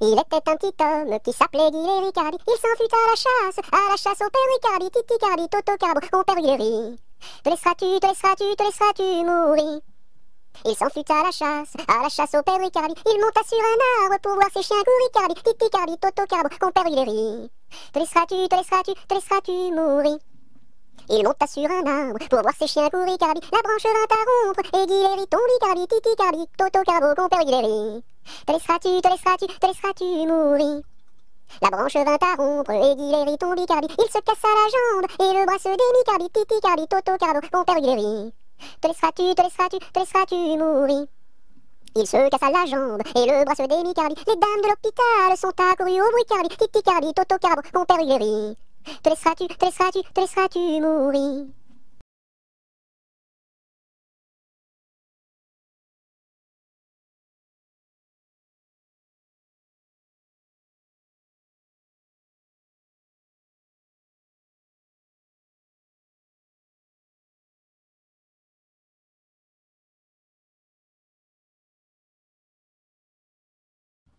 Il était un petit homme qui s'appelait Guy Ricardi. Il s'en fut à la chasse au père Ricardi, Titi Cardi, Toto Carbo, au père Guy. Te laisseras-tu mourir. Il s'en fut à la chasse au père Ricardi. Il monta sur un arbre pour voir ses chiens courir, Ricardi, Titi Cardi, Toto Carbo, au père Guy. Te laisseras-tu mourir. Il monta sur un arbre pour voir ses chiens courir, Ricardi. La branche vint à rompre et Guy tombe, Ricardi, Titi Cardi, Toto Carbo, compère Guy. Te laisseras-tu mourir. La branche vint à rompre et Guy tombe, Ricardi. Il se cassa la jambe et le bras se démit, Ricardi, Titi Cardi, Toto Carbo, compère Guy. Te laisseras-tu mourir. Il se cassa la jambe et le bras se démit, Ricardi. Les dames de l'hôpital sont accourues au bruit, Ricardi, Titi Cardi, Toto Carbo, compère Guy. Te laisseras-tu mourir.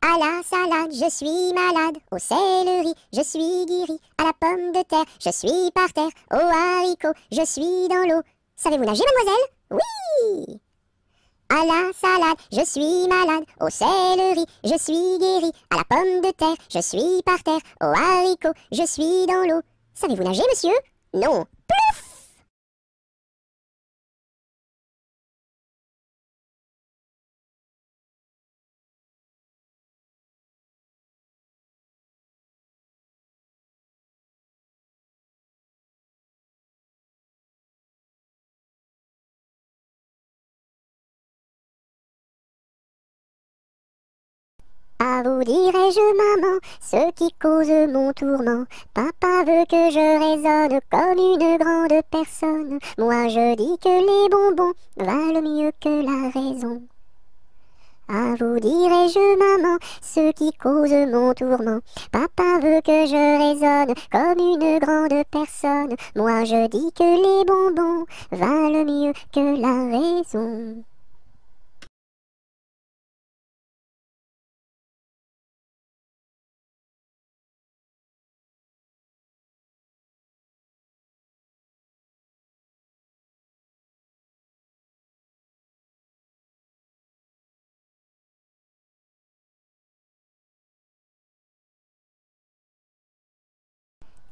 À la salade, je suis malade. Au céleri, je suis guéri. À la pomme de terre, je suis par terre. Au haricot, je suis dans l'eau. Savez-vous nager, mademoiselle? Oui! À la salade, je suis malade. Au céleri, je suis guéri. À la pomme de terre, je suis par terre. Au haricot, je suis dans l'eau. Savez-vous nager, monsieur? Non. Plouf! À vous dirai-je, maman, ce qui cause mon tourment. Papa veut que je raisonne comme une grande personne. Moi je dis que les bonbons valent mieux que la raison. À vous dirai-je, maman, ce qui cause mon tourment. Papa veut que je raisonne comme une grande personne. Moi je dis que les bonbons valent mieux que la raison.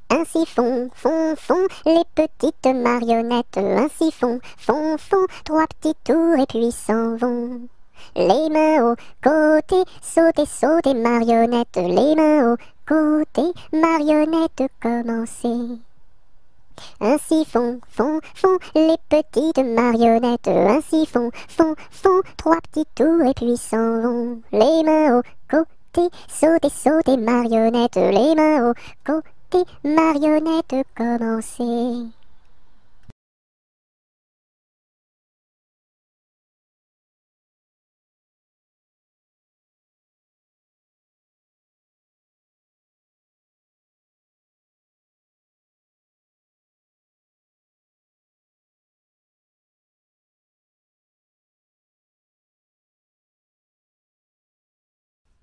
Ainsi font les petites marionnettes. Ainsi font, trois petits tours et puis s'en vont. Les mains au côté, sautez, marionnettes. Les mains au côté, marionnettes, commencez. Ainsi font les petites marionnettes. Ainsi font, trois petits tours et puis s'en vont. Les mains au côté, sautez, marionnettes. Les mains au côté, marionnettes, commencez.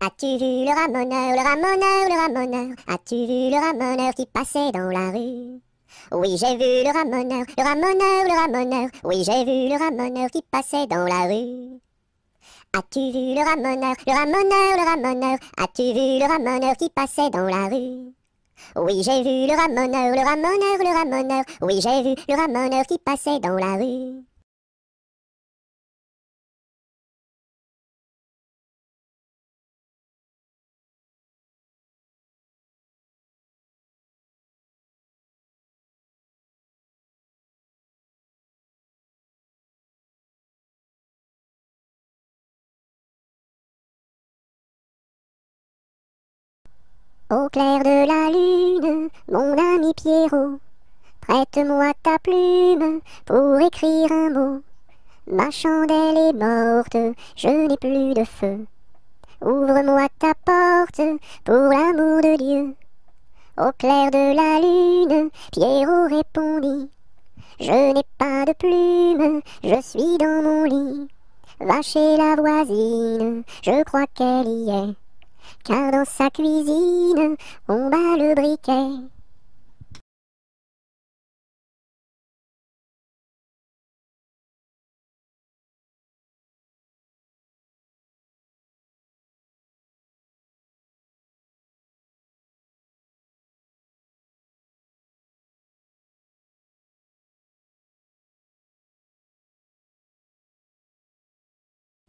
As-tu vu le ramoneur, le ramoneur, le ramoneur? As-tu vu le ramoneur qui passait dans la rue? Oui, j'ai vu le ramoneur, le ramoneur, le ramoneur. Oui, j'ai vu le ramoneur qui passait dans la rue. As-tu vu le ramoneur, le ramoneur, le ramoneur? As-tu vu le ramoneur qui passait dans la rue? Oui, j'ai vu le ramoneur, le ramoneur, le ramoneur. Oui, j'ai vu le ramoneur qui passait dans la rue. Au clair de la lune, mon ami Pierrot, prête-moi ta plume pour écrire un mot. Ma chandelle est morte, je n'ai plus de feu. Ouvre-moi ta porte pour l'amour de Dieu. Au clair de la lune, Pierrot répondit: je n'ai pas de plume, je suis dans mon lit. Va chez la voisine, je crois qu'elle y est. car dans sa cuisine, on bat le briquet.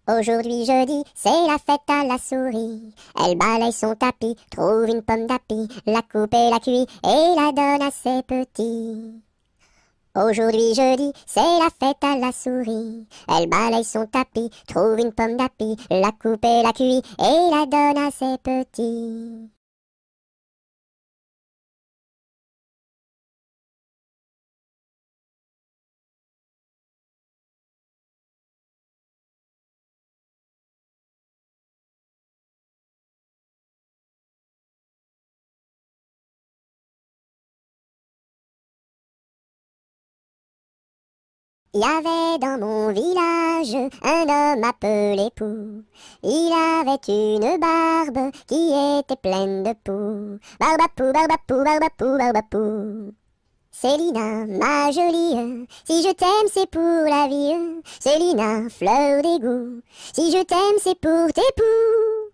Aujourd'hui jeudi, c'est la fête à la souris. Elle balaye son tapis, trouve une pomme d'api, la coupe et la cuit et la donne à ses petits. Aujourd'hui jeudi, c'est la fête à la souris. Elle balaye son tapis, trouve une pomme d'api, la coupe et la cuit et la donne à ses petits. Il y avait dans mon village un homme appelé Pou. Il avait une barbe qui était pleine de poux. Barbapou, barbapou, barbapou, barbapou. Célina, ma jolie, si je t'aime c'est pour la vie. Célina, fleur d'égout, si je t'aime c'est pour tes poux.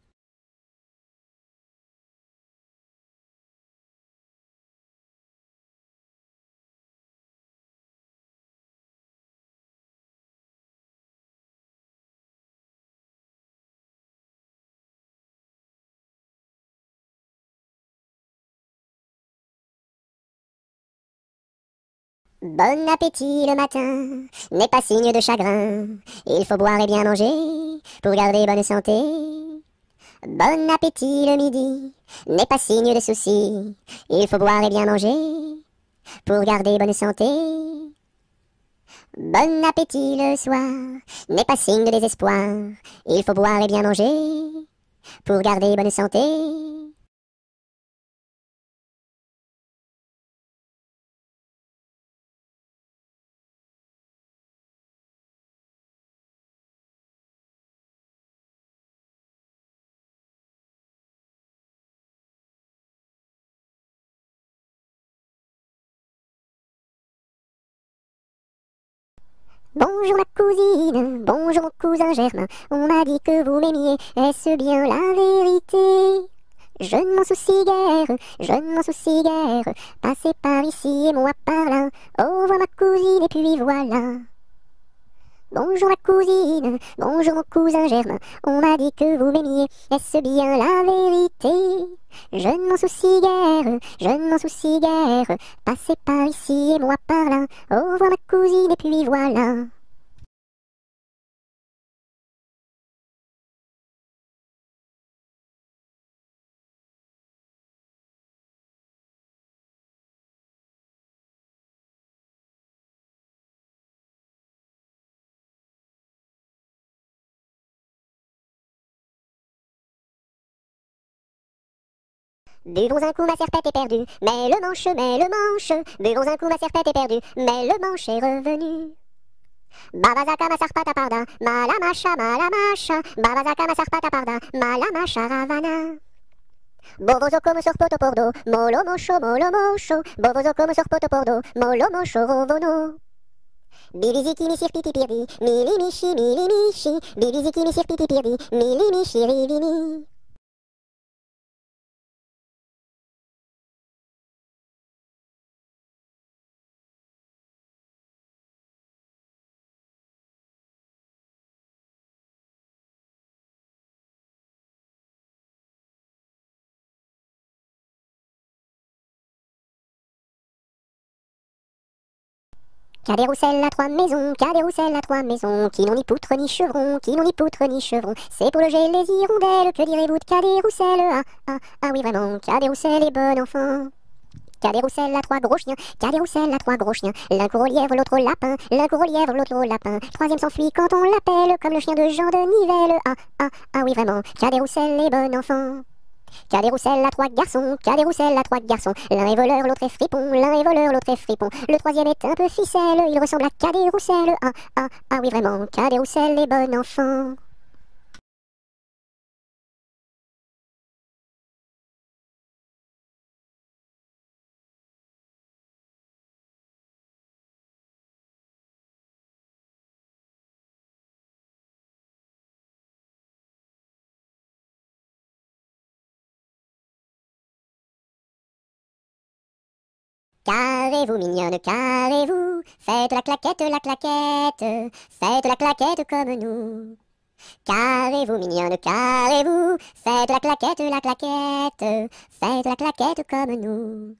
Bon appétit le matin n'est pas signe de chagrin. Il faut boire et bien manger pour garder bonne santé. Bon appétit le midi n'est pas signe de souci. Il faut boire et bien manger pour garder bonne santé. Bon appétit le soir n'est pas signe de désespoir. Il faut boire et bien manger pour garder bonne santé. Bonjour ma cousine, bonjour mon cousin Germain, on m'a dit que vous m'aimiez, est-ce bien la vérité? Je ne m'en soucie guère, je ne m'en soucie guère, passez par ici et moi par là, au revoir ma cousine et puis voilà. Bonjour ma cousine, bonjour mon cousin Germain, on m'a dit que vous m'aimiez, est-ce bien la vérité? Je ne m'en soucie guère, je ne m'en soucie guère, passez par ici et moi par là, au revoir ma cousine et puis voilà. Buvons un coup, ma serpette est perdue, mais le manche, buvons un coup, ma serpette est perdue, mais le manche est revenu. Babazaka ma sarpata parda, malamasha, babazaka ma sarpata parda, malamasha ravana. Bovozo come sorpoto pordo, molo mosho, bovozo come sorpoto pordo, molo mosho rovono. Bibiziki mi sirpiti pirdi, mili mishi, bibiziki mi sirpiti pirdi, mili mishi rivini. Cadet-Roussel a trois maisons, Cadet-Roussel a trois maisons, qui n'ont ni poutre ni chevron, qui n'ont ni poutre ni chevron. C'est pour loger les hirondelles, que direz-vous de Cadet-Roussel? Ah oui vraiment, Cadet-Roussel est bon enfant. Cadet-Roussel a trois gros chiens, Cadet-Roussel a trois gros chiens. L'un court au lièvre, l'autre au lapin, l'un court au lièvre, l'autre au lapin. Troisième s'enfuit quand on l'appelle, comme le chien de Jean de Nivelle. Ah oui vraiment, Cadet-Roussel est bon enfant. Cadet-Roussel a trois garçons, Cadet-Roussel a trois garçons. L'un est voleur, l'autre est fripon, l'un est voleur, l'autre est fripon. Le troisième est un peu ficelle, il ressemble à Cadet-Roussel. Ah oui vraiment, Cadet-Roussel est bon enfant. Carrez-vous, mignonne, carrez-vous, faites la claquette, faites la claquette comme nous. Carrez-vous, mignonne, carrez-vous, faites la claquette, faites la claquette comme nous.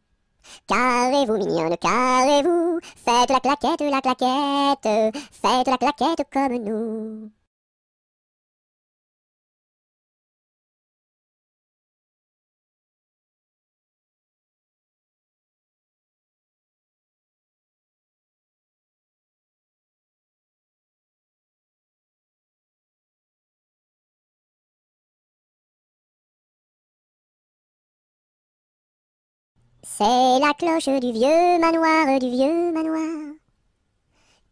Carrez-vous, mignonne, carrez-vous, faites la claquette, faites la claquette comme nous. C'est la cloche du vieux manoir,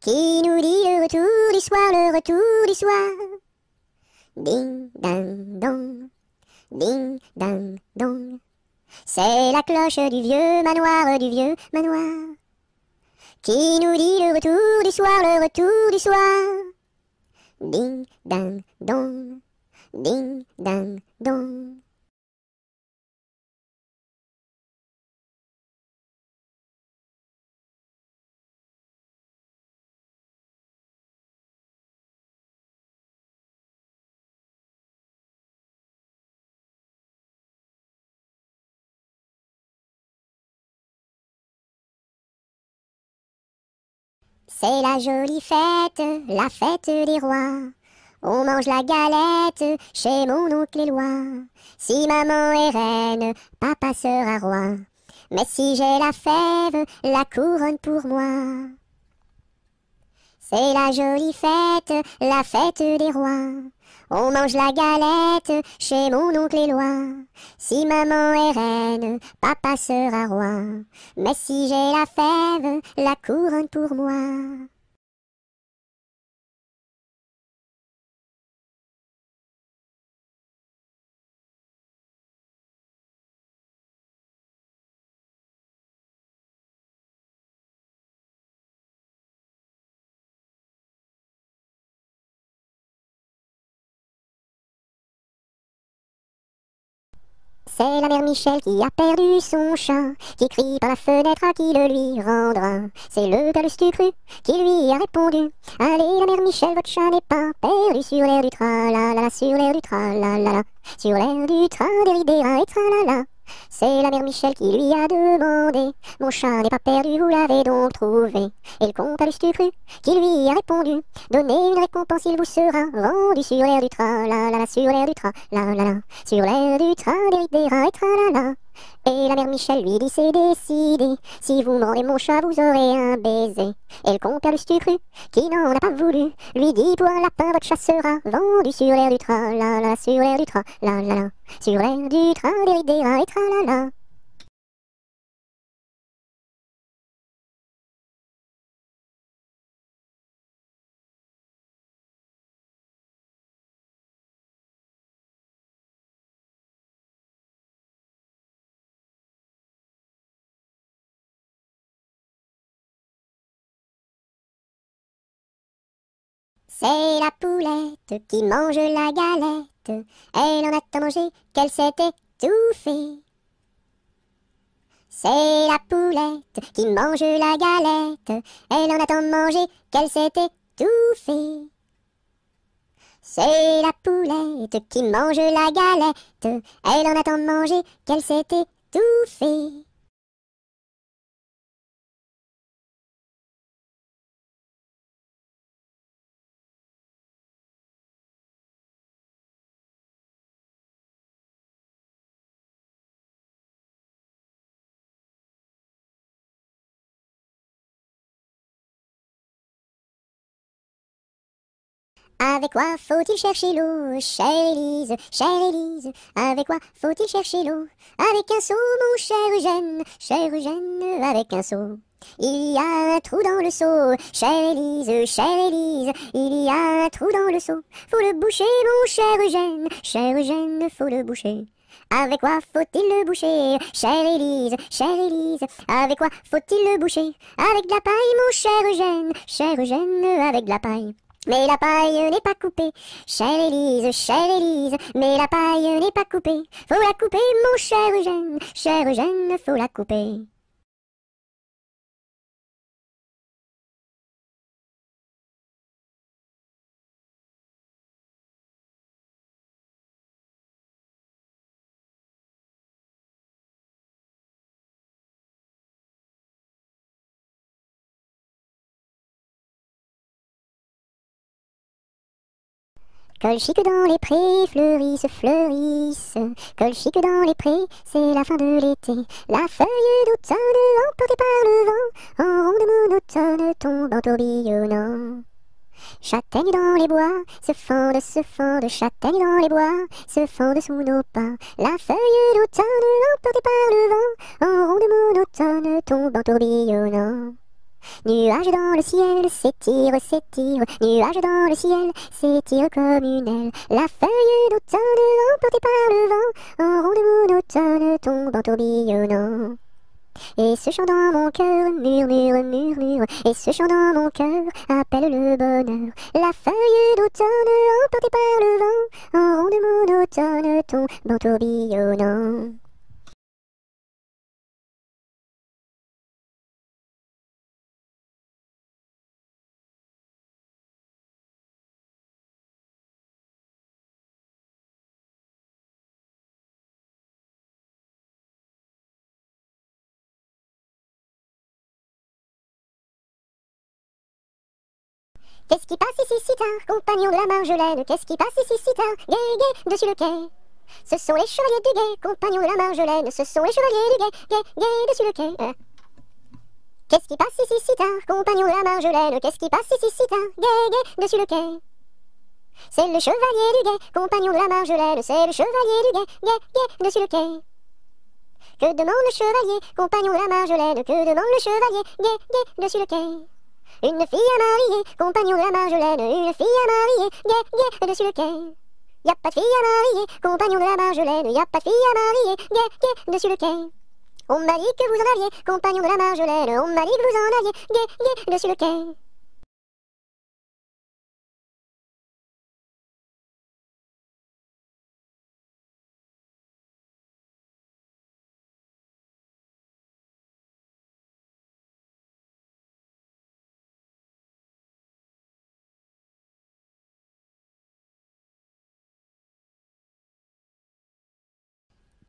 qui nous dit le retour du soir, le retour du soir. Ding, ding, dong, ding, ding, dong. C'est la cloche du vieux manoir, qui nous dit le retour du soir, le retour du soir. Ding, ding, dong, ding, ding, dong. C'est la jolie fête, la fête des rois. On mange la galette chez mon oncle Éloi. Si maman est reine, papa sera roi. Mais si j'ai la fève, la couronne pour moi. C'est la jolie fête, la fête des rois. On mange la galette chez mon oncle Éloi. Si maman est reine, papa sera roi. Mais si j'ai la fève, la couronne pour moi. C'est la mère Michel qui a perdu son chat, qui crie par la fenêtre à qui le lui rendra. C'est le père Lustucru qui lui a répondu: allez la mère Michel, votre chat n'est pas perdu sur l'air du tra-la-la, sur l'air du tra-la-la, sur l'air du tra-des-ri-des-ra et tra-la-la. C'est la mère Michel qui lui a demandé: mon chat n'est pas perdu, vous l'avez donc trouvé? Et le comte Lustucru qui lui a répondu: donnez une récompense, il vous sera rendu sur l'air du tra-la-la, sur l'air du tra-la-la, sur l'air du tra-des-ri-des-ra et tra-la-la. Et la mère Michel lui dit: c'est décidé, si vous mordez mon chat, vous aurez un baiser. Et le compère Lustucru, qui n'en a pas voulu, lui dit: pour un lapin, votre chat sera vendu sur l'air du tra-la-la, sur l'air du tra-la-la, sur l'air du tra-des-ri-des-ra et tra-la-la. C'est la poulette qui mange la galette. Elle en a tant mangé qu'elle s'est étouffée. C'est la poulette qui mange la galette. Elle en a tant mangé qu'elle s'est étouffée. C'est la poulette qui mange la galette. Elle en a tant mangé qu'elle s'est étouffée. Avec quoi faut-il chercher l'eau, chère Élise, chère Élise? Avec quoi faut-il chercher l'eau? Avec un seau, mon cher Eugène, avec un seau. Il y a un trou dans le seau, chère Élise, il y a un trou dans le seau. Faut le boucher, mon cher Eugène, faut le boucher. Avec quoi faut-il le boucher, chère Élise, avec quoi faut-il le boucher? Avec de la paille, mon cher Eugène, avec de la paille. Mais la paille n'est pas coupée, chère Élise, mais la paille n'est pas coupée. Faut la couper, mon cher Eugène, faut la couper. Colchique dans les prés, fleurissent, fleurissent. Colchique dans les prés, c'est la fin de l'été. La feuille d'automne, emportée par le vent, en ronde monotone, tombe en tourbillonnant. Châtaignes dans les bois, se fendent, châtaignes dans les bois, se fendent sous nos pas. La feuille d'automne, emportée par le vent, en ronde monotone, tombe en tourbillonnant. Nuages dans le ciel, s'étire, s'étire, nuages dans le ciel, s'étire comme une aile. La feuille d'automne, emportée par le vent, en ronde monotone, tombe en tourbillonnant. Et ce chant dans mon cœur murmure, murmure, et ce chant dans mon cœur appelle le bonheur. La feuille d'automne, emportée par le vent, en ronde monotone, tombe en tourbillonnant. Qu'est-ce qui passe ici si tard, compagnon de la Marjolaine? Qu'est-ce qui passe ici si tard, gai, gai, dessus le quai? Ce sont les chevaliers du guet, compagnons de la Marjolaine. Ce sont les chevaliers du guet, gai, gai, dessus le quai. Qu'est-ce qui passe ici si tard, compagnons de la Marjolaine? Qu'est-ce qui passe ici si tard, gai, gai, dessus le quai? C'est le chevalier du guet, compagnon de la Marjolaine. C'est le chevalier du guet, gai, gai, dessus le quai. Que demande le chevalier, compagnon de la Marjolaine? Que demande le chevalier, gai, gai, dessus le quai? Une fille à marier, compagnon de la Marjolaine. Une fille à marier, gai, gai, dessus le quai. Y'a pas de fille à marier, compagnon de la Marjolaine. Y'a pas de fille à marier, gai, gai, dessus le quai. On m'a dit que vous en aviez, compagnon de la Marjolaine. On m'a dit que vous en aviez, gai, gai, dessus le quai.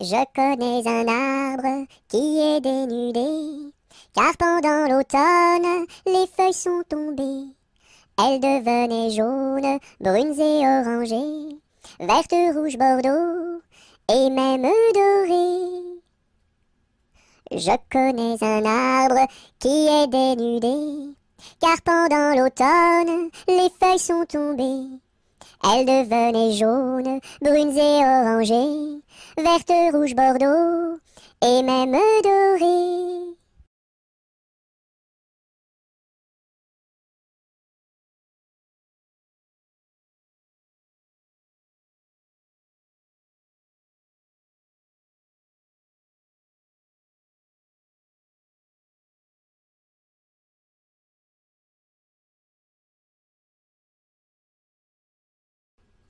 Je connais un arbre qui est dénudé, car pendant l'automne, les feuilles sont tombées. Elles devenaient jaunes, brunes et orangées, vertes, rouges, bordeaux, et même dorées. Je connais un arbre qui est dénudé, car pendant l'automne, les feuilles sont tombées. Elles devenaient jaunes, brunes et orangées, vertes, rouges, bordeaux, et même dorées.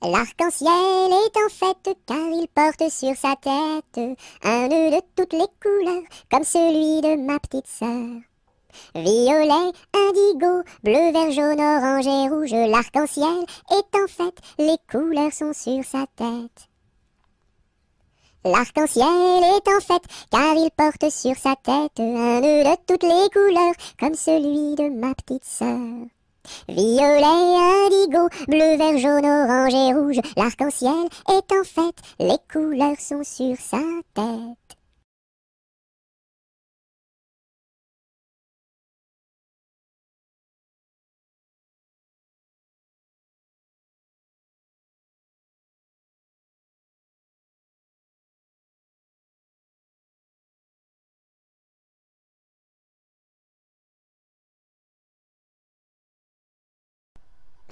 L'arc-en-ciel est en fête car il porte sur sa tête un nœud de toutes les couleurs comme celui de ma petite sœur. Violet, indigo, bleu, vert, jaune, orange et rouge, l'arc-en-ciel est en fête, les couleurs sont sur sa tête. L'arc-en-ciel est en fête car il porte sur sa tête un nœud de toutes les couleurs comme celui de ma petite sœur. Violet, indigo, bleu, vert, jaune, orange et rouge, l'arc-en-ciel est en fête, les couleurs sont sur sa tête.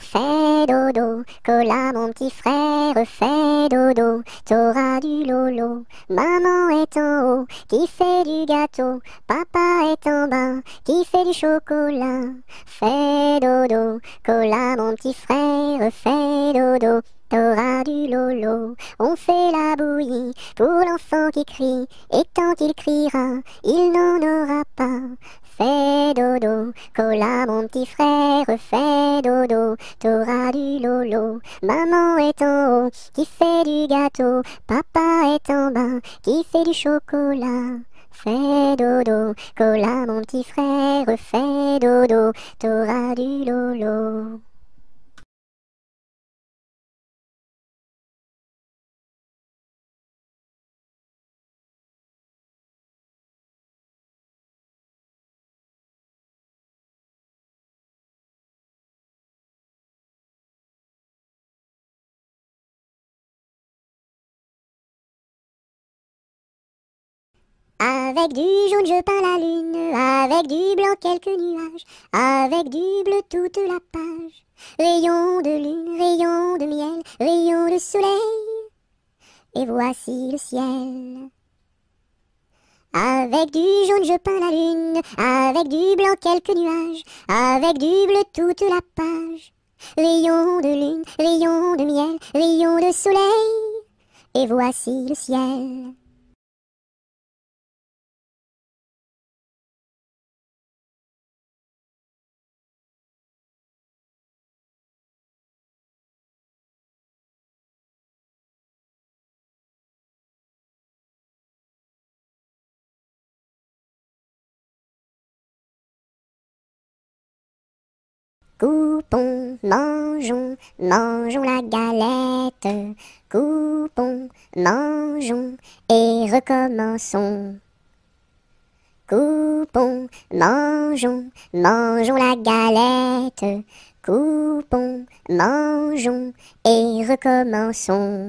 Fais dodo, cola mon petit frère, fais dodo, t'auras du lolo. Maman est en haut, qui fait du gâteau, papa est en bas, qui fait du chocolat. Fais dodo, cola mon petit frère, fais dodo, t'auras du lolo. On fait la bouillie pour l'enfant qui crie, et tant qu'il criera, il n'en aura pas. Fais dodo, cola mon petit frère, fais dodo, t'auras du lolo. Maman est en haut, qui fait du gâteau, papa est en bas, qui fait du chocolat. Fais dodo, cola mon petit frère, fais dodo, t'auras du lolo. Avec du jaune je peins la lune, avec du blanc quelques nuages, avec du bleu toute la page. Rayon de lune, rayon de miel, rayon de soleil, et voici le ciel. Avec du jaune je peins la lune, avec du blanc quelques nuages, avec du bleu toute la page. Rayon de lune, rayon de miel, rayon de soleil, et voici le ciel. Coupons, mangeons, mangeons la galette. Coupons, mangeons et recommençons. Coupons, mangeons, mangeons la galette. Coupons, mangeons et recommençons.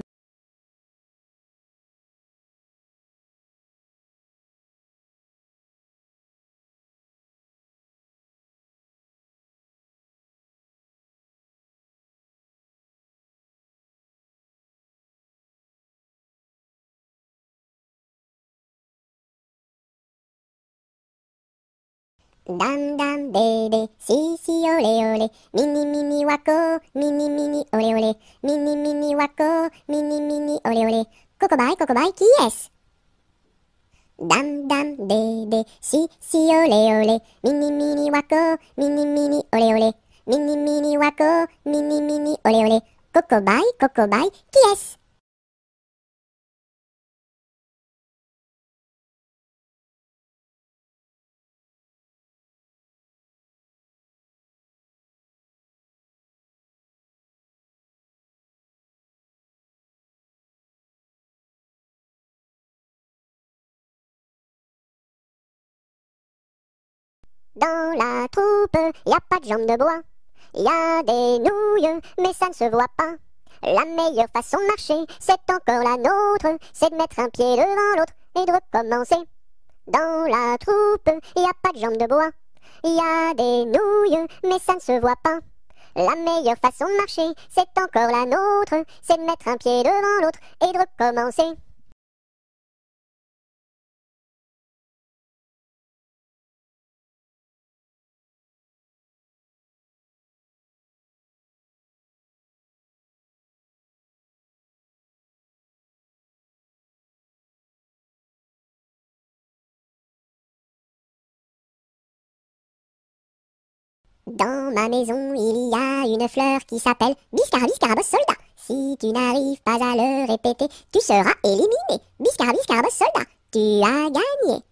Dam dam bébé, si si olé olé, mini mini wako, mini mini olé olé, mini mini wako, mini mini olé olé. Cocobaye, qui est-ce? Dam dam bébé, si si olé olé, mini mini wako, mini mini olé olé, mini mini wako, mini mini olé olé. Cocobaye, qui est-ce? Dans la troupe, y a pas de jambes de bois. Y a des nouilles, mais ça ne se voit pas. La meilleure façon de marcher, c'est encore la nôtre. C'est de mettre un pied devant l'autre et de recommencer. Dans la troupe, y a pas de jambes de bois. Y a des nouilles, mais ça ne se voit pas. La meilleure façon de marcher, c'est encore la nôtre. C'est de mettre un pied devant l'autre et de recommencer. Dans ma maison, il y a une fleur qui s'appelle Biscarabos soldat. Si tu n'arrives pas à le répéter, tu seras éliminé. Biscarabos soldat, tu as gagné.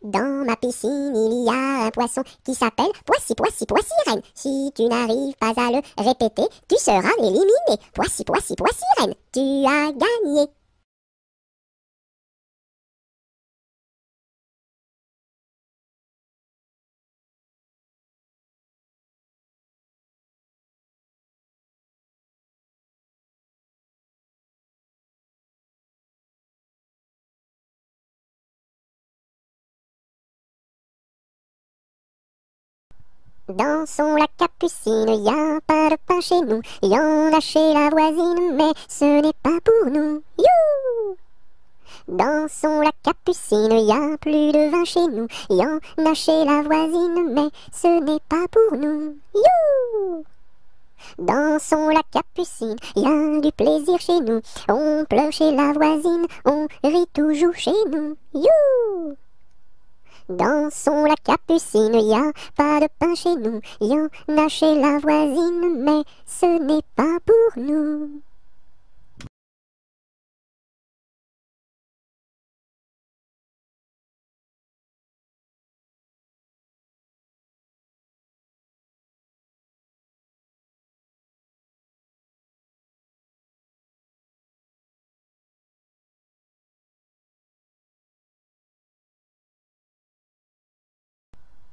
Dans ma piscine, il y a un poisson qui s'appelle Poissy reine. Si tu n'arrives pas à le répéter, tu seras éliminé. Poissy reine, tu as gagné. Dansons la capucine, y a pas de pain chez nous, y en a chez la voisine, mais ce n'est pas pour nous. You! Dansons la capucine, y a plus de vin chez nous, y en a chez la voisine, mais ce n'est pas pour nous. You! Dansons la capucine, y a du plaisir chez nous, on pleure chez la voisine, on rit toujours chez nous. You! Dansons la capucine, y a pas de pain chez nous, y en a chez la voisine, mais ce n'est pas pour nous.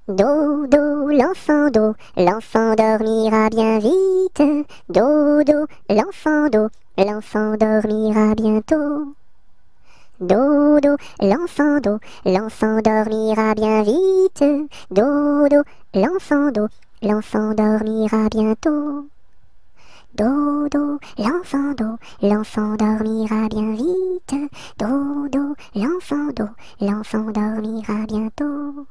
Dodo, l'enfant dormira bien vite. Dodo, l'enfant dormira bientôt. Dodo, l'enfant dormira bien vite. Dodo, l'enfant dormira bientôt. Dodo, l'enfant dormira bien vite. Dodo, l'enfant dormira bientôt.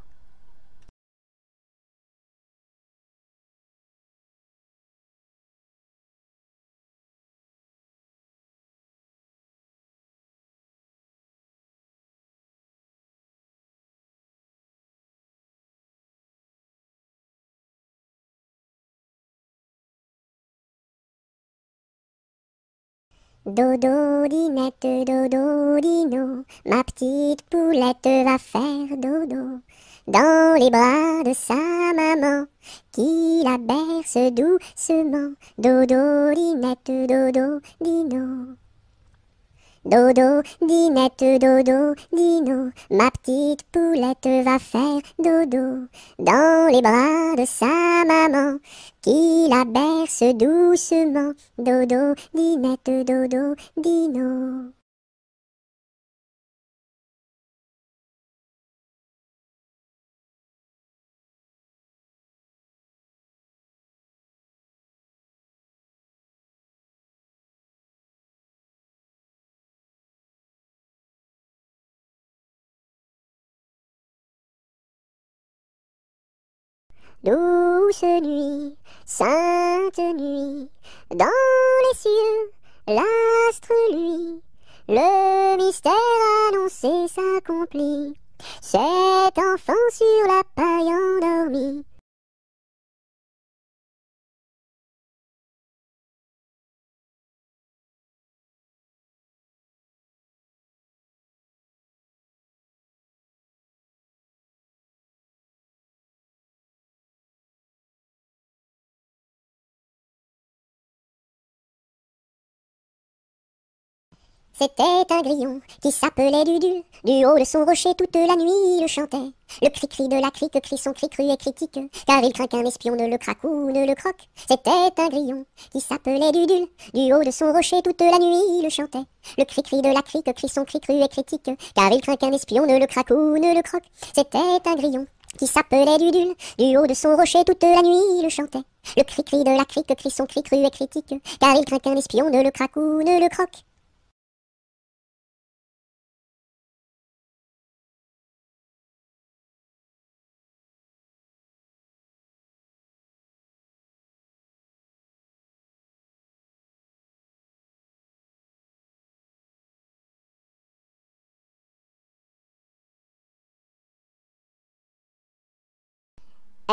Dodo, dinette, dodo, dino, ma petite poulette va faire dodo dans les bras de sa maman, qui la berce doucement. Dodo, dinette, dodo, dino. Dodo, dinette, dodo, dino, ma petite poulette va faire dodo dans les bras de sa maman, qui la berce doucement. Dodo, dinette, dodo, dino. Douce nuit, sainte nuit, dans les cieux, l'astre lui, le mystère annoncé s'accomplit. Cet enfant sur la paille endormi. C'était un grillon qui s'appelait Dudule. Du haut de son rocher toute la nuit il chantait. Le cri-cri de la crique crie son cri cru et critique, car il craint qu'un espion ne le craque ou ne le croque. C'était un grillon qui s'appelait Dudule. Du haut de son rocher toute la nuit il chantait. Le cri-cri de la crique crie son cri cru et critique, car il craint qu'un espion ne le craque ou ne le croque. C'était un grillon qui s'appelait Dudule. Du haut de son rocher toute la nuit il chantait. Le cri-cri de la crique crie son cri cru et critique, car il craint qu'un espion ne le craque ou ne le croque.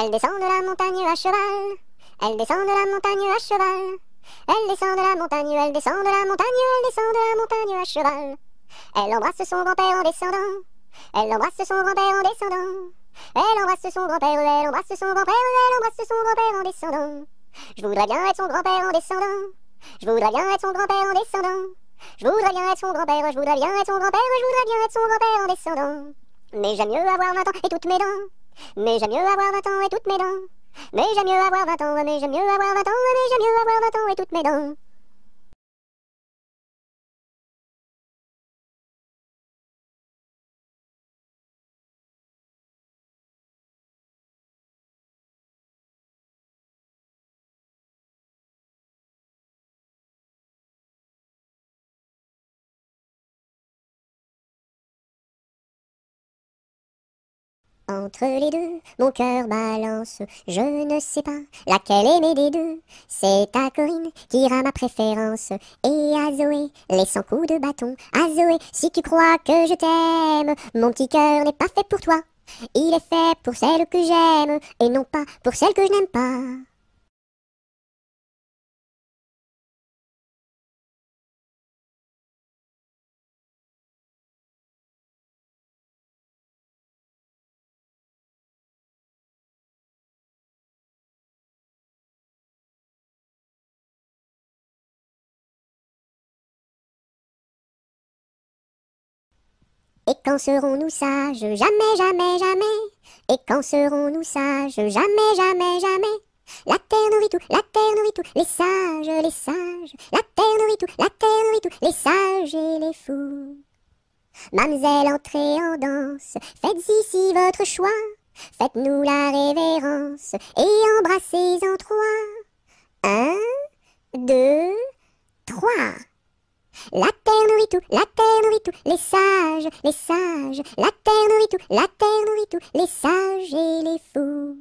Elle descend de la montagne à cheval. Elle descend de la montagne à cheval. Elle descend de la montagne, elle descend de la montagne, elle descend de la montagne à cheval. Elle embrasse son grand-père en descendant. Elle embrasse son grand-père en descendant. Elle embrasse son grand-père, elle embrasse son grand-père, elle embrasse son grand-père en descendant. Je voudrais bien être son grand-père en descendant. Je voudrais bien être son grand-père en descendant. Je voudrais bien être son grand-père, je voudrais bien être son grand-père, je voudrais bien être son grand-père en descendant. Mais j'aime mieux avoir 20 ans et toutes mes dents. Mais j'aime mieux avoir 20 ans et toutes mes dents. Mais j'aime mieux avoir 20 ans, mais j'aime mieux avoir 20 ans, mais j'aime mieux avoir 20 ans et toutes mes dents. Entre les deux, mon cœur balance, je ne sais pas laquelle aimer des deux. C'est à Corinne qu'ira ma préférence, et à Zoé, les 100 coups de bâton. À Zoé, si tu crois que je t'aime, mon petit cœur n'est pas fait pour toi. Il est fait pour celle que j'aime, et non pas pour celle que je n'aime pas. Et quand serons-nous sages? Jamais, jamais, jamais. Et quand serons-nous sages? Jamais, jamais, jamais. La terre nourrit tout, la terre nourrit tout, les sages, les sages. La terre nourrit tout, la terre nourrit tout, les sages et les fous. Mamselle, entrez en danse, faites ici votre choix. Faites-nous la révérence et embrassez en trois. 1, 2, 3. La terre nourrit tout, la terre nourrit tout, les sages, les sages. La terre nourrit tout, la terre nourrit tout, les sages et les fous.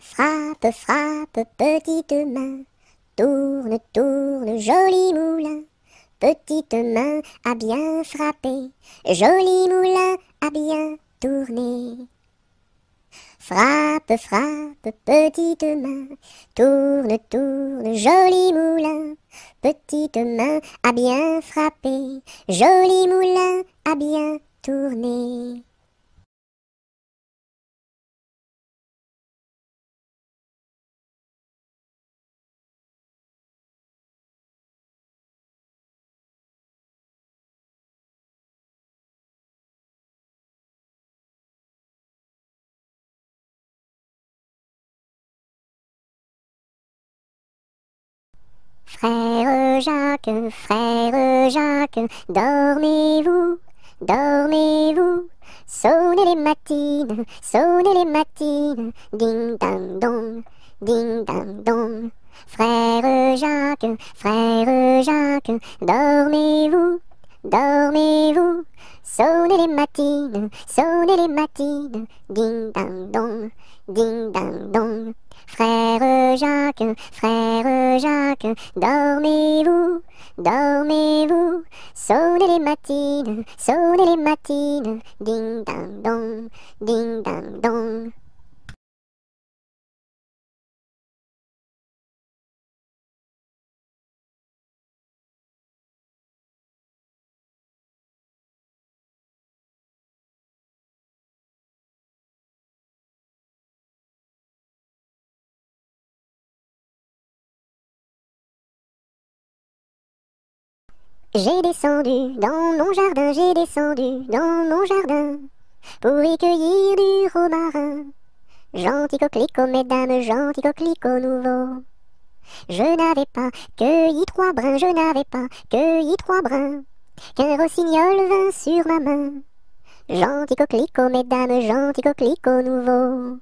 Frappe, frappe, petite main, tourne, tourne, joli moulin. Petite main a bien frappé, joli moulin a bien tourné. Frappe, frappe, petite main, tourne, tourne, joli moulin. Petite main a bien frappé, joli moulin a bien tourné. Frère Jacques, dormez-vous, dormez-vous. Sonnez les matines, ding dang dong, ding dang dong. Frère Jacques, dormez-vous, dormez-vous. Sonnez les matines, ding dang dong, ding dang dong. Frère Jacques, dormez-vous, dormez-vous. Sonnez les matines, ding dang dong, ding dang dong. J'ai descendu dans mon jardin, j'ai descendu dans mon jardin pour y cueillir du romarin. Gentil coquelicot, mesdames, gentil coquelicot nouveau. Je n'avais pas cueilli 3 brins, je n'avais pas cueilli 3 brins, qu'un rossignol vint sur ma main. Gentil coquelicot, mesdames, gentil coquelicot nouveau.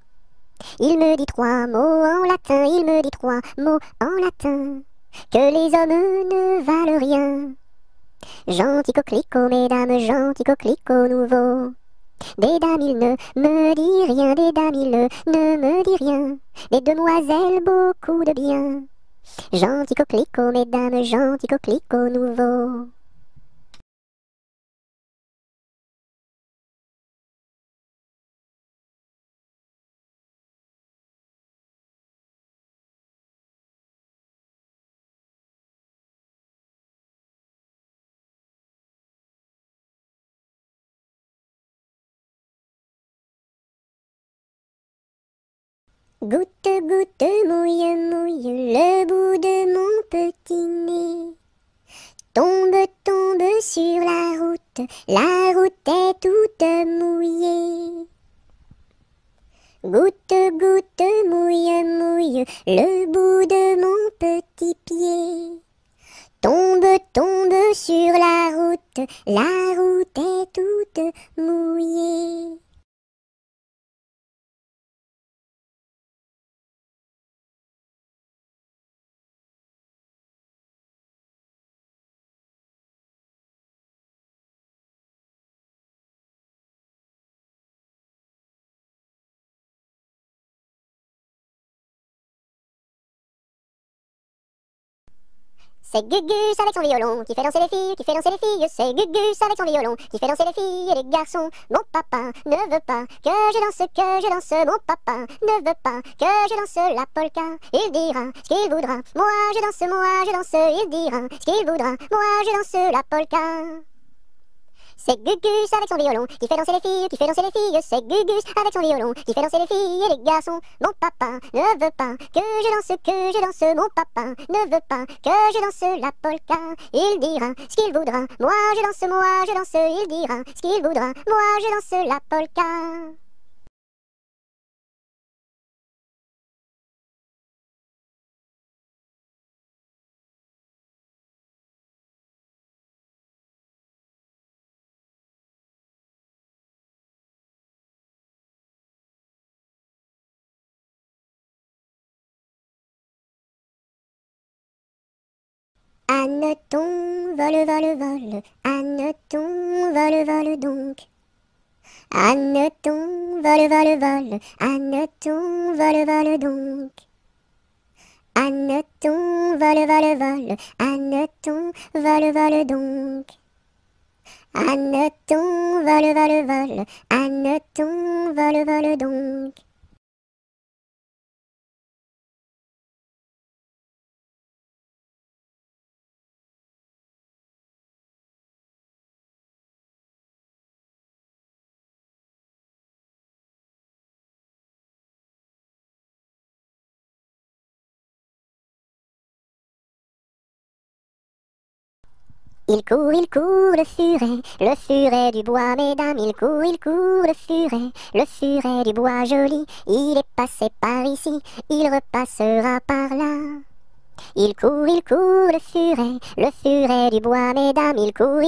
Il me dit 3 mots en latin, il me dit 3 mots en latin, que les hommes ne valent rien. Gentil coquelicot, mesdames, gentil coquelicot nouveau. Des dames, il ne me dit rien, des dames, il ne me dit rien. Des demoiselles, beaucoup de bien. Gentil coquelicot, mesdames, gentil coquelicot nouveau. Goutte, goutte, mouille, mouille le bout de mon petit nez. Tombe, tombe sur la route est toute mouillée. Goutte, goutte, mouille, mouille le bout de mon petit pied. Tombe, tombe sur la route est toute mouillée. C'est Gugus avec son violon qui fait danser les filles, qui fait danser les filles. C'est Gugus avec son violon qui fait danser les filles et les garçons. Mon papa ne veut pas que je danse. Mon papa ne veut pas que je danse la polka. Il dira ce qu'il voudra. Moi je danse. Il dira ce qu'il voudra. Moi je danse la polka. C'est Gugus avec son violon qui fait danser les filles, qui fait danser les filles. C'est Gugus avec son violon qui fait danser les filles et les garçons. Mon papa ne veut pas que je danse. Mon papa ne veut pas que je danse la polka. Il dira ce qu'il voudra. Moi je danse. Il dira ce qu'il voudra. Moi je danse la polka. Anneton, vole, vole, vole, Anneton, vole, vole donc. Anneton, vole, vole, vole, Anneton, vole, vole donc. Anneton, vole, vole, vole, Anneton, vole, vole donc. Anneton, vole, vole, vole, Anneton, vole, vole donc. Il court, le furet du bois, mesdames, il court, le furet du bois joli, il est passé par ici, il repassera par là. Il court, le furet du bois, mesdames, il court,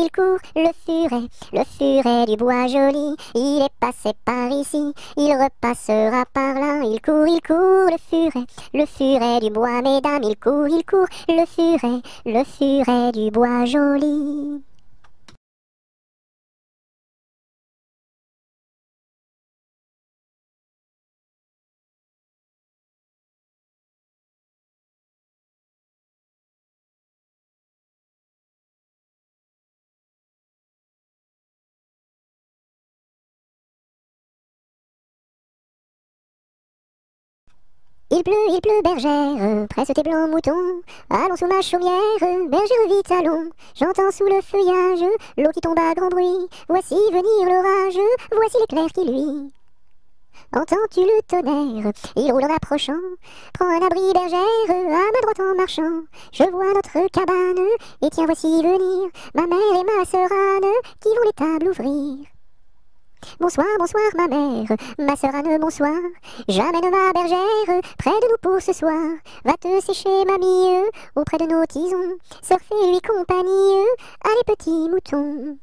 le furet du bois joli, il est passé par ici, il repassera par là. Il court, le furet du bois, mesdames, il court, le furet du bois joli. Il pleut, bergère, presse tes blancs moutons. Allons sous ma chaumière, bergère vite allons. J'entends sous le feuillage l'eau qui tombe à grand bruit. Voici venir l'orage, voici l'éclair qui luit. Entends-tu le tonnerre? Il roule en approchant. Prends un abri, bergère, à ma droite en marchant. Je vois notre cabane, et tiens voici venir ma mère et ma sœur Anne, qui vont les tables ouvrir. Bonsoir, bonsoir ma sœur Anne, bonsoir. J'amène ma bergère près de nous pour ce soir. Va te sécher, mamie, auprès de nos tisons. Sœur fais-lui compagnie, allez petits moutons.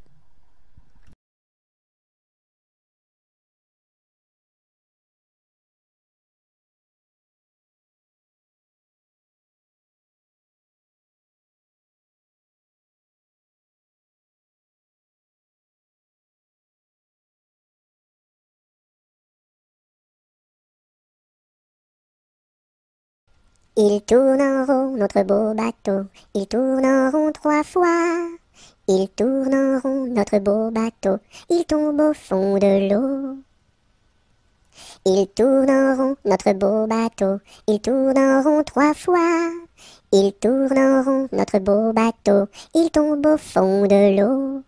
Il tourne en rond notre beau bateau, il tourne en rond 3 fois. Il tourne en rond notre beau bateau, il tombe au fond de l'eau. Il tourne en rond notre beau bateau, il tourne en rond 3 fois. Il tourne en rond notre beau bateau, il tombe au fond de l'eau.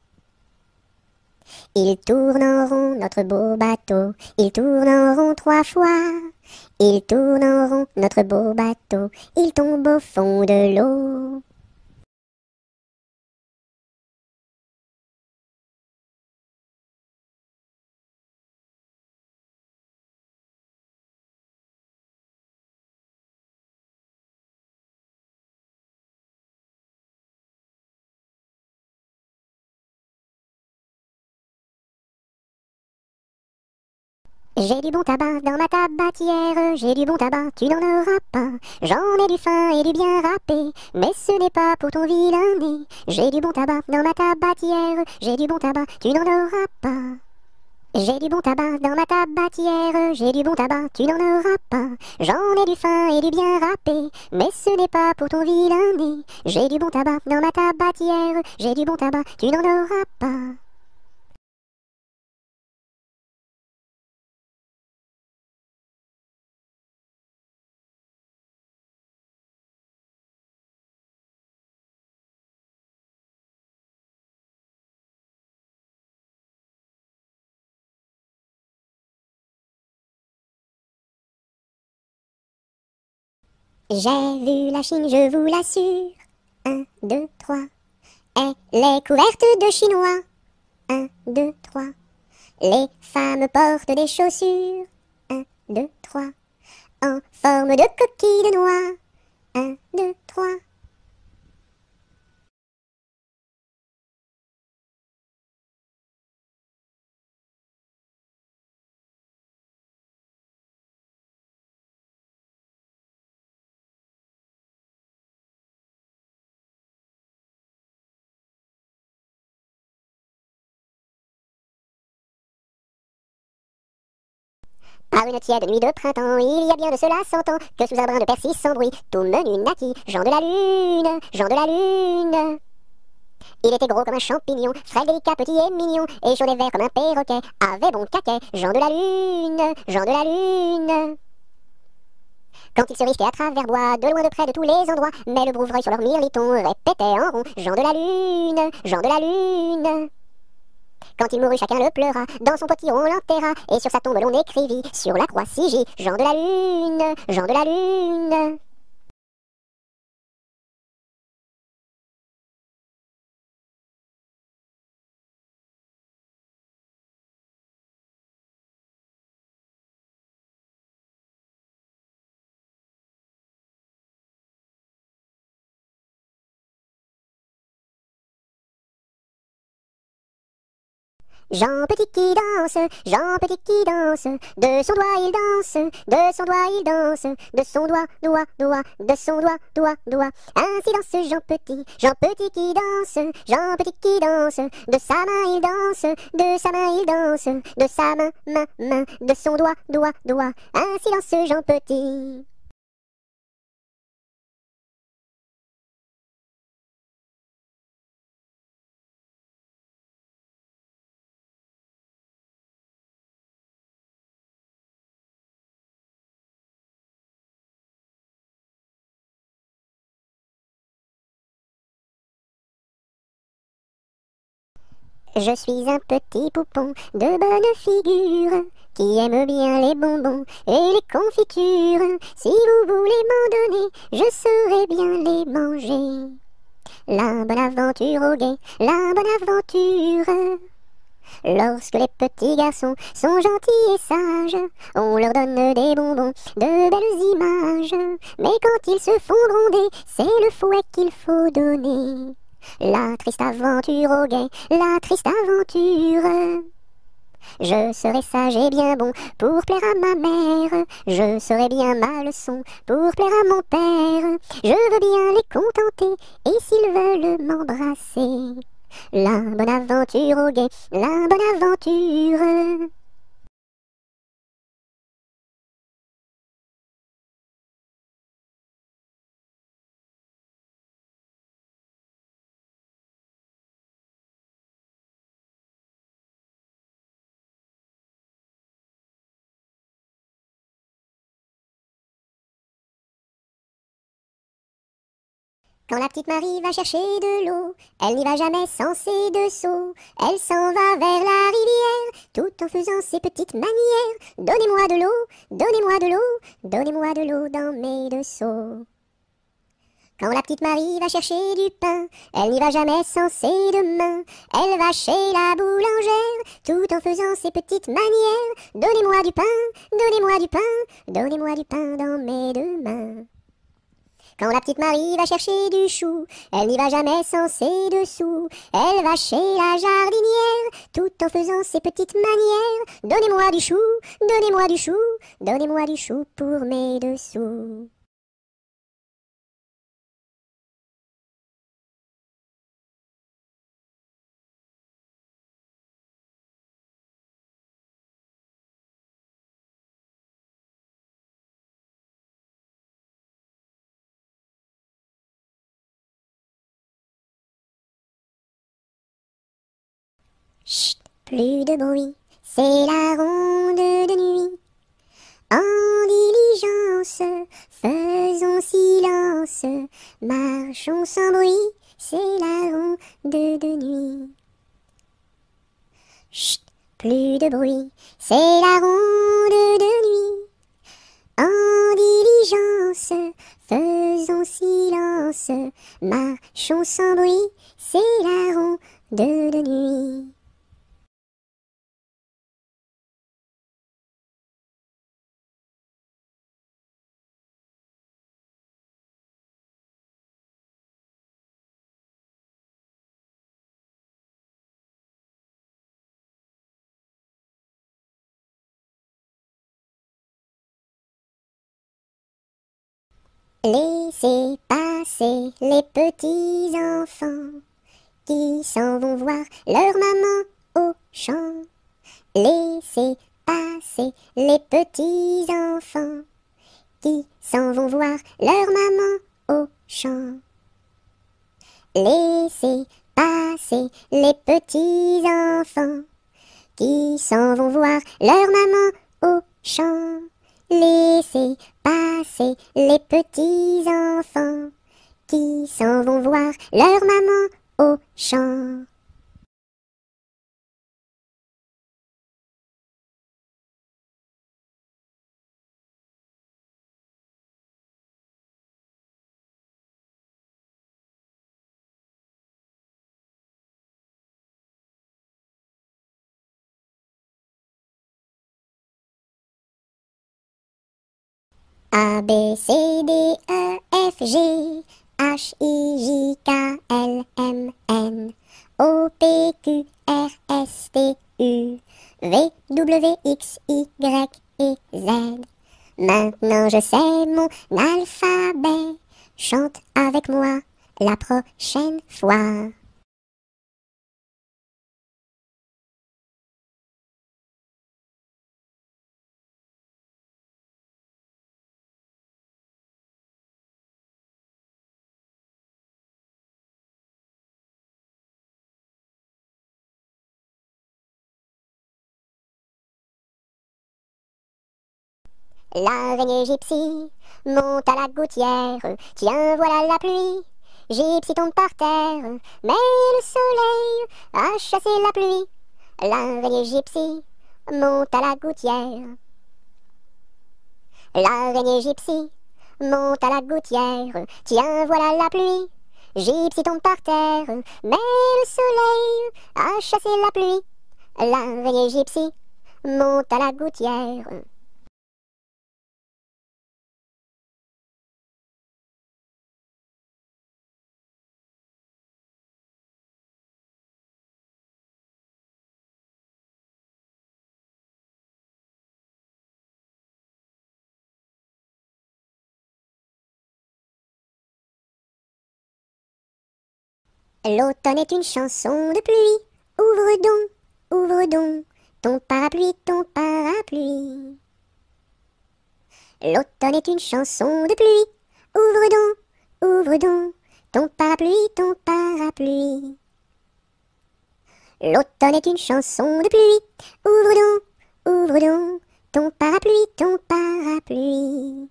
Il tourne en rond notre beau bateau, il tourne en rond 3 fois. Il tourne en rond notre beau bateau, il tombe au fond de l'eau. J'ai du bon tabac dans ma tabatière, j'ai du bon tabac, tu n'en auras pas. J'en ai du fin et du bien râpé, mais ce n'est pas pour ton vilain nez. J'ai du bon tabac dans ma tabatière, j'ai du bon tabac, tu n'en auras pas. J'ai du bon tabac dans ma tabatière, j'ai du bon tabac, tu n'en auras pas. J'en ai du fin et du bien râpé, mais ce n'est pas pour ton vilain nez. J'ai du bon tabac dans ma tabatière, j'ai du bon tabac, tu n'en auras pas. J'ai vu la Chine, je vous l'assure. 1, 2, 3. Elle est couverte de chinois. 1, 2, 3. Les femmes portent des chaussures. 1, 2, 3. En forme de coquille de noix. 1, 2, 3. Par une tiède nuit de printemps, il y a bien de cela 100 ans, que sous un brin de persil sans bruit, tout menu naquit, Jean de la Lune, Jean de la Lune. Il était gros comme un champignon, frais, délicat, petit et mignon, et chaud et vert comme un perroquet, avait bon caquet, Jean de la Lune, Jean de la Lune. Quand il se risquait à travers bois, de loin de près de tous les endroits, mais le brouvreuil sur leur mirliton répétait en rond, Jean de la Lune, Jean de la Lune. Quand il mourut, chacun le pleura, dans son potiron on l'enterra, et sur sa tombe l'on écrivit, sur la croix sigil, Jean de la Lune, Jean de la Lune. Jean Petit qui danse, Jean Petit qui danse, de son doigt il danse, de son doigt il danse, de son doigt, doigt, doigt, de son doigt, doigt, doigt. Ainsi danse Jean Petit qui danse, Jean Petit qui danse, de sa main il danse, de sa main il danse, de sa main, main, main, de son doigt, doigt, doigt. Ainsi danse Jean Petit. Je suis un petit poupon de bonne figure qui aime bien les bonbons et les confitures. Si vous voulez m'en donner, je saurai bien les manger. La bonne aventure au guet, la bonne aventure. Lorsque les petits garçons sont gentils et sages, on leur donne des bonbons, de belles images. Mais quand ils se font gronder, c'est le fouet qu'il faut donner. La triste aventure au guet, la triste aventure. Je serai sage et bien bon pour plaire à ma mère. Je saurai bien ma leçon pour plaire à mon père. Je veux bien les contenter et s'ils veulent m'embrasser. La bonne aventure au guet, la bonne aventure. Quand la petite Marie va chercher de l'eau, elle n'y va jamais sans ses deux seaux. Elle s'en va vers la rivière, tout en faisant ses petites manières. Donnez-moi de l'eau, donnez-moi de l'eau, donnez-moi de l'eau dans mes deux seaux. Quand la petite Marie va chercher du pain, elle n'y va jamais sans ses deux mains. Elle va chez la boulangère, tout en faisant ses petites manières. Donnez-moi du pain, donnez-moi du pain, donnez-moi du pain dans mes deux mains. Quand la petite Marie va chercher du chou, elle n'y va jamais sans ses dessous. Elle va chez la jardinière, tout en faisant ses petites manières. Donnez-moi du chou, donnez-moi du chou, donnez-moi du chou pour mes dessous. Chut, plus de bruit, c'est la ronde de nuit. En diligence, faisons silence, marchons sans bruit, c'est la ronde de nuit. Chut, plus de bruit, c'est la ronde de nuit. En diligence, faisons silence, marchons sans bruit, c'est la ronde de nuit. Laissez passer les petits enfants qui s'en vont voir leur maman au champ. Laissez passer les petits enfants qui s'en vont voir leur maman au champ. Laissez passer les petits enfants qui s'en vont voir leur maman au champ. Laissez passer les petits enfants qui s'en vont voir leur maman au champ. A, B, C, D, E, F, G, H, I, J, K, L, M, N, O, P, Q, R, S, T, U, V, W, X, Y et Z. Maintenant je sais mon alphabet, chante avec moi la prochaine fois. L'araignée gypsy monte à la gouttière, tiens voilà la pluie. Gypsy tombe par terre, mais le soleil a chassé la pluie. L'araignée gypsy monte à la gouttière. L'araignée gypsy monte à la gouttière, tiens voilà la pluie. Gypsy tombe par terre, mais le soleil a chassé la pluie. L'araignée gypsy monte à la gouttière. L'automne est une chanson de pluie. Ouvre donc ton parapluie, ton parapluie. L'automne est une chanson de pluie. Ouvre donc ton parapluie, ton parapluie. L'automne est une chanson de pluie. Ouvre donc ton parapluie, ton parapluie.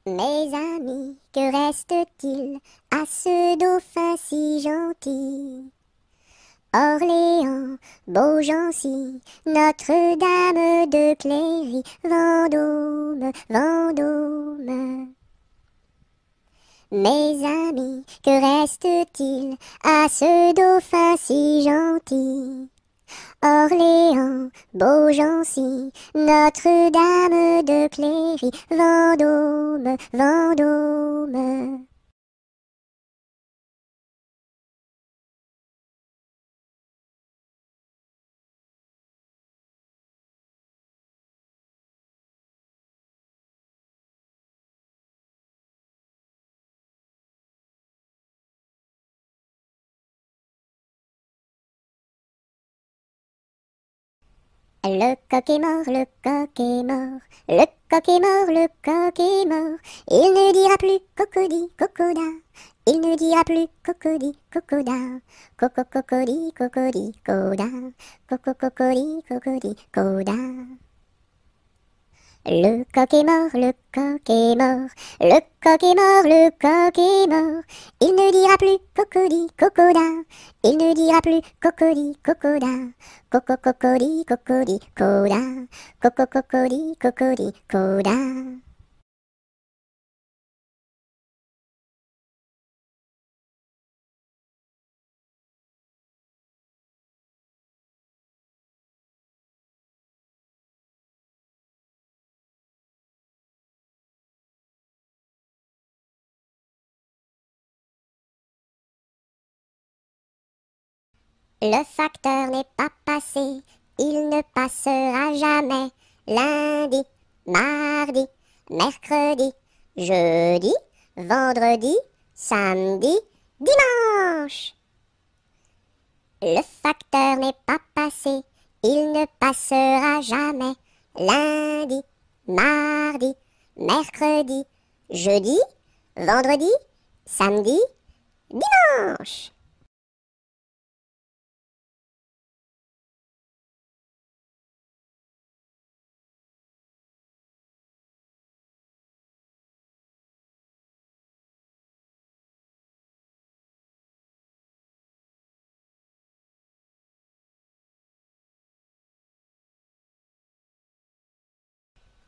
Mes amis, que reste-t-il à ce dauphin si gentil? Orléans, Beaugency, Notre-Dame de Cléry, Vendôme, Vendôme. Mes amis, que reste-t-il à ce dauphin si gentil? Orléans, Beaugency, Notre-Dame de Cléry, Vendôme, Vendôme. Le coq est mort, le coq est mort, le coq est mort, le coq est mort. Il ne dira plus cocody, cocoda. Il ne dira plus cocody, cocoda. Coco, cocody, cocody, coda. Coco, cocody, cocody, coda. Le coq est mort, le coq est mort, le coq est mort, le coq est mort. Il ne dira plus cocody, cocoda. Il ne dira plus cocody, cocoda. Coco, cocody, cocody, coda. Coco, cocody, cocody, coda. Le facteur n'est pas passé, il ne passera jamais. Lundi, mardi, mercredi, jeudi, vendredi, samedi, dimanche. Le facteur n'est pas passé, il ne passera jamais. Lundi, mardi, mercredi, jeudi, vendredi, samedi, dimanche.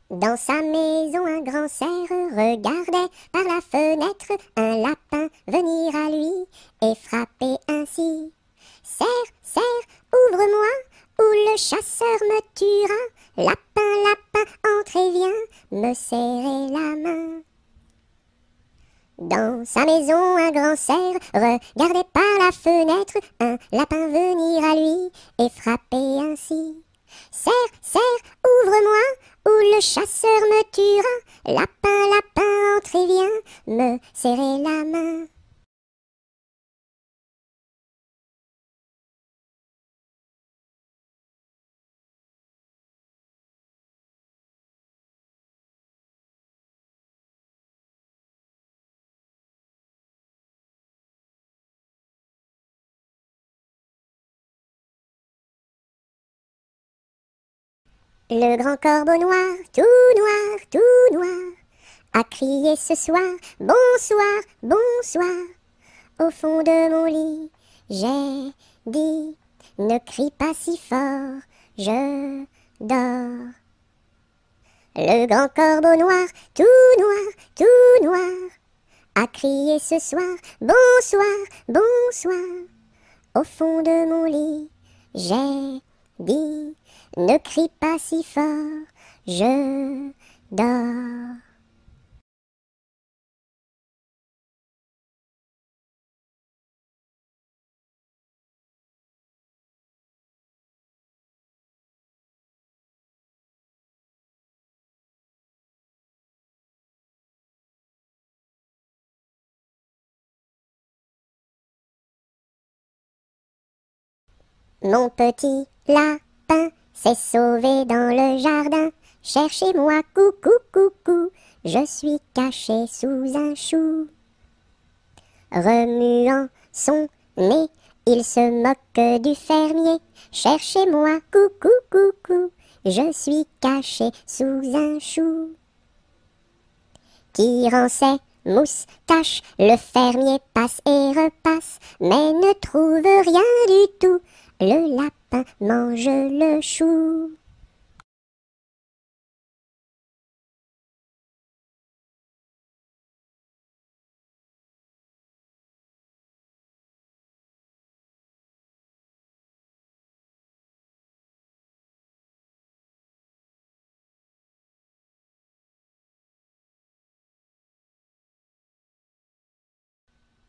Dans sa maison, un grand cerf regardait par la fenêtre un lapin venir à lui et frapper ainsi. Cerf, cerf, ouvre-moi, ou le chasseur me tuera. Lapin, lapin, entre et viens me serrer la main. Dans sa maison, un grand cerf regardait par la fenêtre un lapin venir à lui et frapper ainsi. Cerf, cerf, ouvre-moi, ou le chasseur me tuera. Lapin, lapin, entre et viens me serrer la main. Le grand corbeau noir, tout noir, a crié ce soir, bonsoir, bonsoir. Au fond de mon lit, j'ai dit, ne crie pas si fort, je dors. Le grand corbeau noir, tout noir, a crié ce soir, bonsoir, bonsoir. Au fond de mon lit, j'ai dit, ne crie pas si fort, je dors. Mon petit lapin s'est sauvé dans le jardin. Cherchez-moi, coucou, coucou, je suis caché sous un chou. Remuant son nez, il se moque du fermier. Cherchez-moi, coucou, coucou, je suis caché sous un chou. Tirant ses moustaches, le fermier passe et repasse, mais ne trouve rien du tout. Le lapin mange le chou.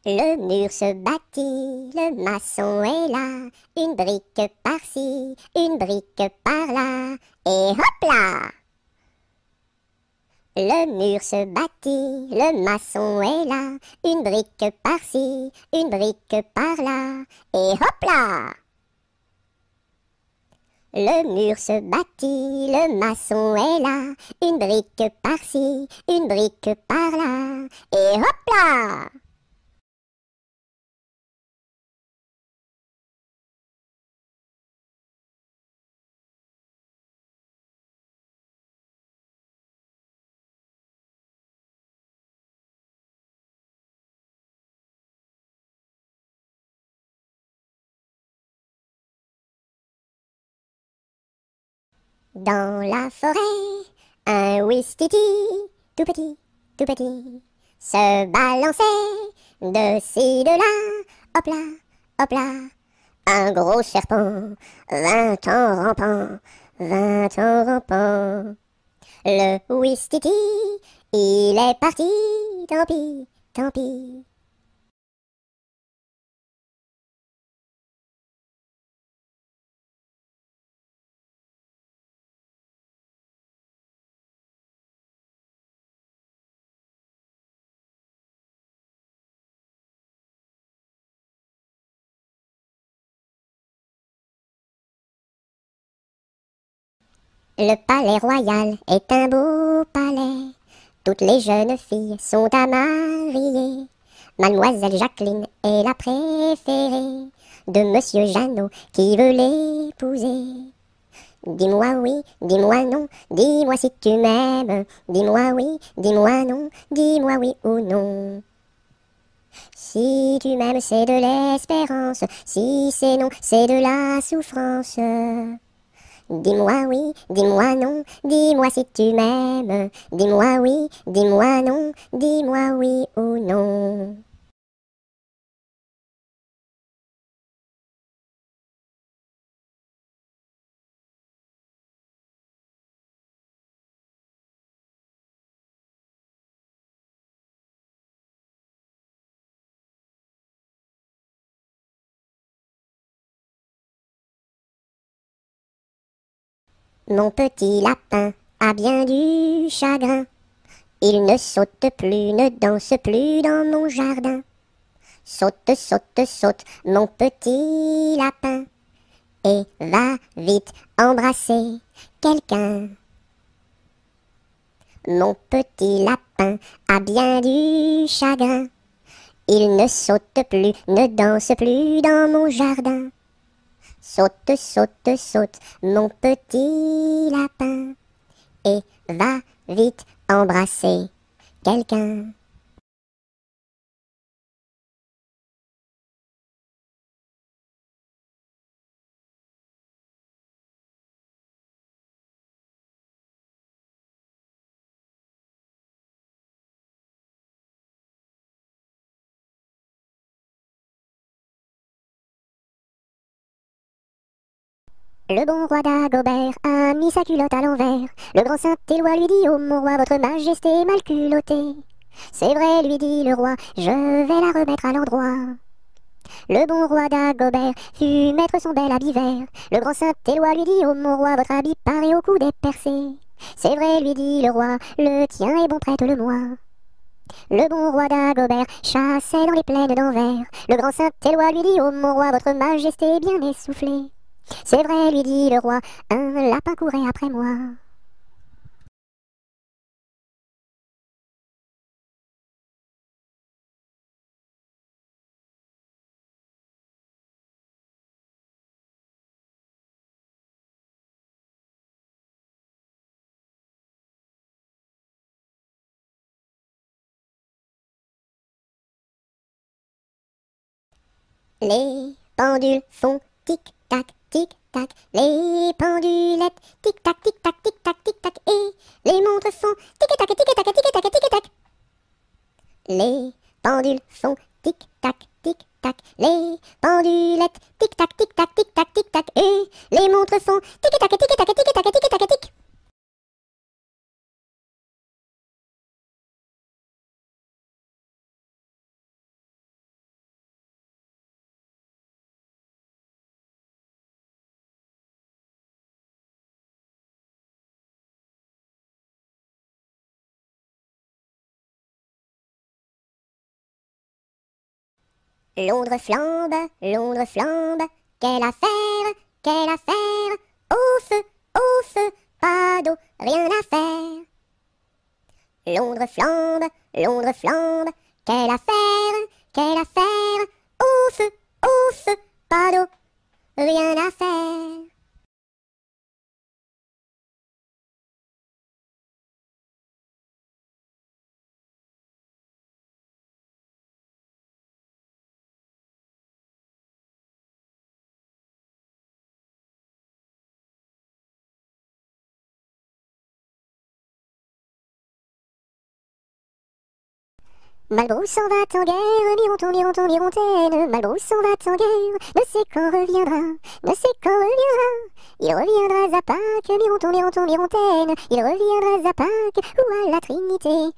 Le mur se bâtit, le maçon est là, une brique par-ci, une brique par-là, et hop là! Le mur se bâtit, le maçon est là, une brique par-ci, une brique par-là, et hop là! Le mur se bâtit, le maçon est là, une brique par-ci, une brique par-là, et hop là! Dans la forêt, un ouistiti, tout petit, se balançait de ci, de là, hop là, hop là. Un gros serpent vint en rampant, vint en rampant. Le ouistiti, il est parti, tant pis, tant pis. Le palais royal est un beau palais. Toutes les jeunes filles sont à marier. Mademoiselle Jacqueline est la préférée de Monsieur Jeannot qui veut l'épouser. Dis-moi oui, dis-moi non, dis-moi si tu m'aimes. Dis-moi oui, dis-moi non, dis-moi oui ou non. Si tu m'aimes, c'est de l'espérance. Si c'est non, c'est de la souffrance. Dis-moi oui, dis-moi non, dis-moi si tu m'aimes. Dis-moi oui, dis-moi non, dis-moi oui ou non. Mon petit lapin a bien du chagrin. Il ne saute plus, ne danse plus dans mon jardin. Saute, saute, saute, mon petit lapin, et va vite embrasser quelqu'un. Mon petit lapin a bien du chagrin. Il ne saute plus, ne danse plus dans mon jardin. Saute, saute, saute, mon petit lapin, et va vite embrasser quelqu'un. Le bon roi d'Agobert a mis sa culotte à l'envers. Le grand Saint-Éloi lui dit: oh mon roi, votre majesté est mal culottée. C'est vrai, lui dit le roi, je vais la remettre à l'endroit. Le bon roi d'Agobert fut mettre son bel habit vert. Le grand Saint-Éloi lui dit: oh mon roi, votre habit paraît au cou dépercé. C'est vrai, lui dit le roi, le tien est bon, prête-le-moi. Le bon roi d'Agobert chassait dans les plaines d'Anvers. Le grand Saint-Éloi lui dit: oh mon roi, votre majesté est bien essoufflée. C'est vrai, lui dit le roi, un lapin courait après moi. Les pendules font tic-tac, tic-tac, les pendulettes tic-tac, tic-tac, tic-tac, tic-tac, et les montres font tic-tac, tic-tac, tic-tac, tic-tac. Les pendules font tic-tac, tic-tac, les pendulettes tic-tac, tic-tac, tic-tac, tic-tac, et les montres font tic-tac, tic-tac, tic-tac, tic-tac, tic. Londres flambe, quelle affaire, quelle affaire. au feu, pas d'eau, rien à faire. Londres flambe, quelle affaire, au feu, pas d'eau, rien à faire. Malbrousse s'en va en guerre, Mirontaine, Malbrousse s'en va en guerre, ne sait quand reviendra, ne sait quand reviendra. Il reviendra à Pâques, Mirontaine, il reviendra à Pâques, ou à la Trinité,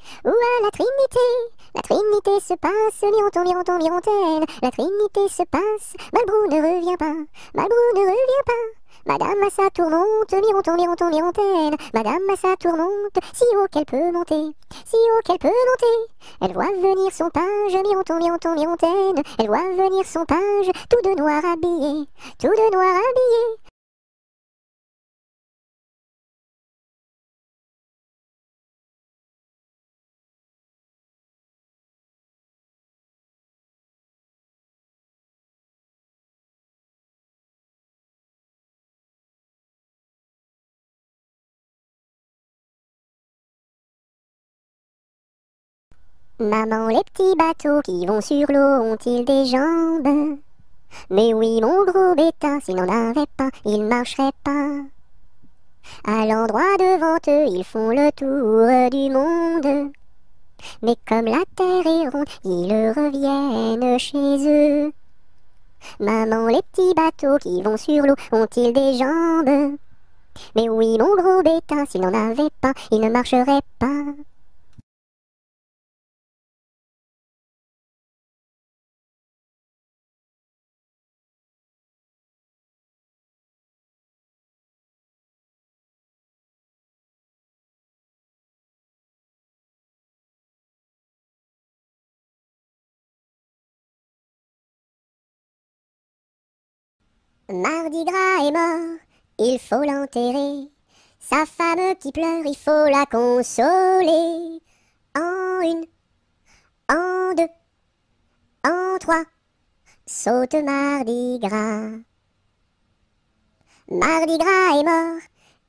La Trinité se passe, Mirontaine, la Trinité se passe, Malbrou ne revient pas, Malbrou ne revient pas. Madame à sa tourmente, Mirontaine, Madame à sa tourmente, si haut qu'elle peut monter, si haut qu'elle peut monter. Elle voit venir son page, Mirontaine, elle voit venir son page, tout de noir habillé, tout de noir habillé. Maman, les petits bateaux qui vont sur l'eau ont-ils des jambes? Mais oui, mon gros bêta, s'il n'en avait pas, il marcherait pas. À l'endroit devant eux, ils font le tour du monde. Mais comme la terre est ronde, ils reviennent chez eux. Maman, les petits bateaux qui vont sur l'eau ont-ils des jambes? Mais oui, mon gros bêta, s'il n'en avait pas, il ne marcherait pas. Mardi Gras est mort, il faut l'enterrer. Sa femme qui pleure, il faut la consoler. En une, en deux, en trois, saute Mardi Gras. Mardi Gras est mort,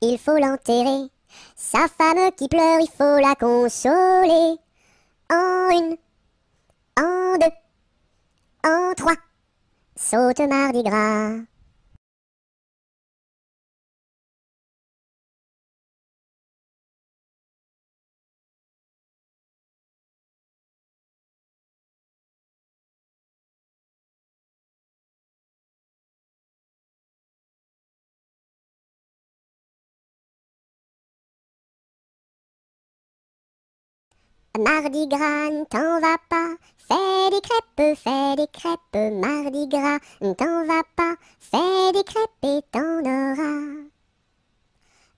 il faut l'enterrer. Sa femme qui pleure, il faut la consoler. En une, en deux, en trois, saute Mardi Gras. Mardi Gras, ne t'en va pas, fais des crêpes, Mardi Gras, ne t'en va pas, fais des crêpes et t'en auras.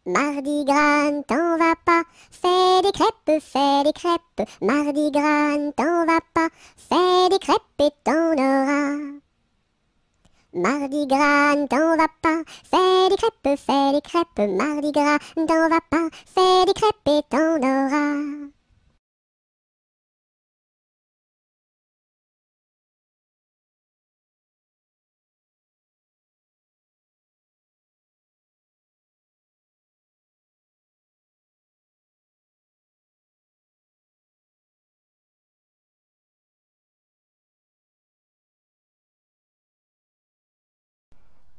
Mardi Gras, ne t'en va pas, fais des crêpes, Mardi Gras, ne t'en va pas, fais des crêpes et t'en auras. Mardi Gras, ne t'en va pas, fais des crêpes, Mardi Gras, ne t'en va pas, fais des crêpes et t'en auras.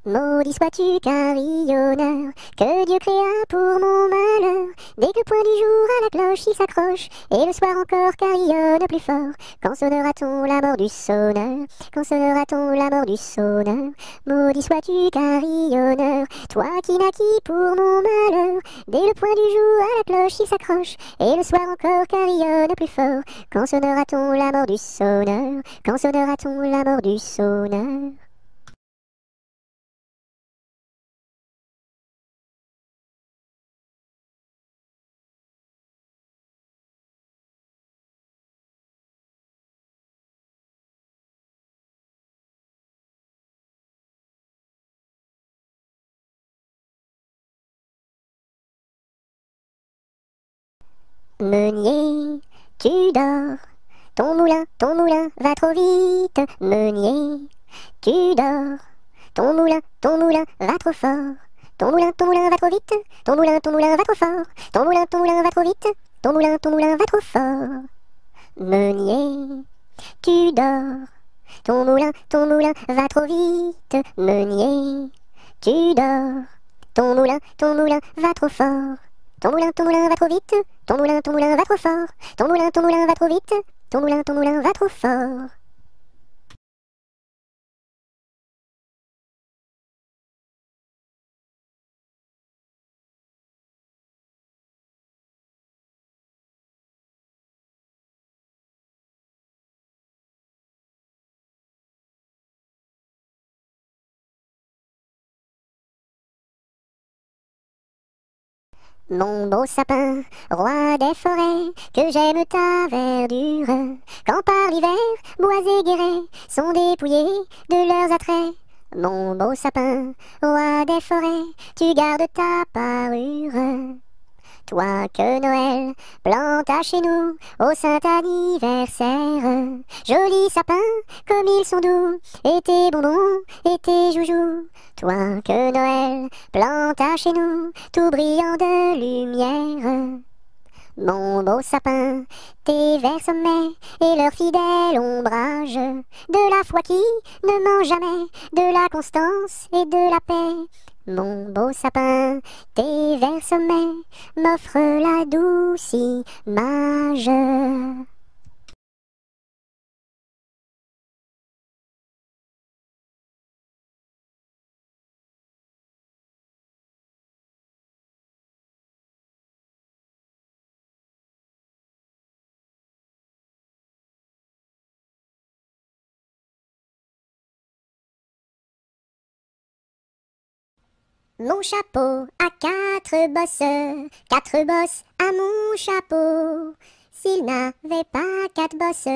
Maudit sois-tu carillonneur, que Dieu créa pour mon malheur. Dès que le point du jour à la cloche il s'accroche, et le soir encore carillonne plus fort. Quand sonnera-t-on la mort du sonneur? Quand sonnera-t-on la mort du sonneur? Maudit sois-tu carillonneur, toi qui naquis pour mon malheur. Dès le point du jour à la cloche il s'accroche, et le soir encore carillonne plus fort. Quand sonnera-t-on la mort du sonneur? Quand sonnera-t-on la mort du sonneur? Meunier, tu dors. Ton moulin va trop vite. Meunier, tu dors. Ton moulin va trop fort. Ton moulin va trop vite. Ton moulin va trop fort. Ton moulin va trop vite. Ton moulin va trop fort. Meunier, tu dors. Ton moulin va trop vite. Meunier, tu dors. Ton moulin va trop fort. Ton moulin va trop vite. Ton moulin va trop fort. Ton moulin va trop vite. Ton moulin va trop fort. Mon beau sapin, roi des forêts, que j'aime ta verdure, quand par l'hiver, bois et guérets sont dépouillés de leurs attraits. Mon beau sapin, roi des forêts, tu gardes ta parure. Toi que Noël planta chez nous au saint anniversaire. Jolis sapins, comme ils sont doux, et tes bonbons, et tes joujoux. Toi que Noël planta chez nous, tout brillant de lumière. Mon beau sapin, tes verts sommets et leur fidèle ombrage, de la foi qui ne ment jamais, de la constance et de la paix. Mon beau sapin, tes verts sommets m'offrent la douce image. Mon chapeau a quatre bosses à mon chapeau. S'il n'avait pas quatre bosses,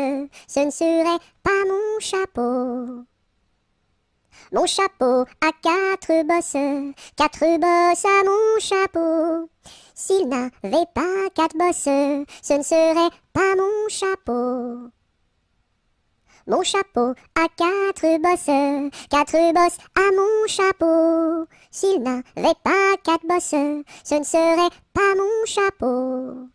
ce ne serait pas mon chapeau. Mon chapeau a quatre bosses à mon chapeau. S'il n'avait pas quatre bosses, ce ne serait pas mon chapeau. Mon chapeau a quatre bosses à mon chapeau. S'il n'avait pas quatre bosses, ce ne serait pas mon chapeau.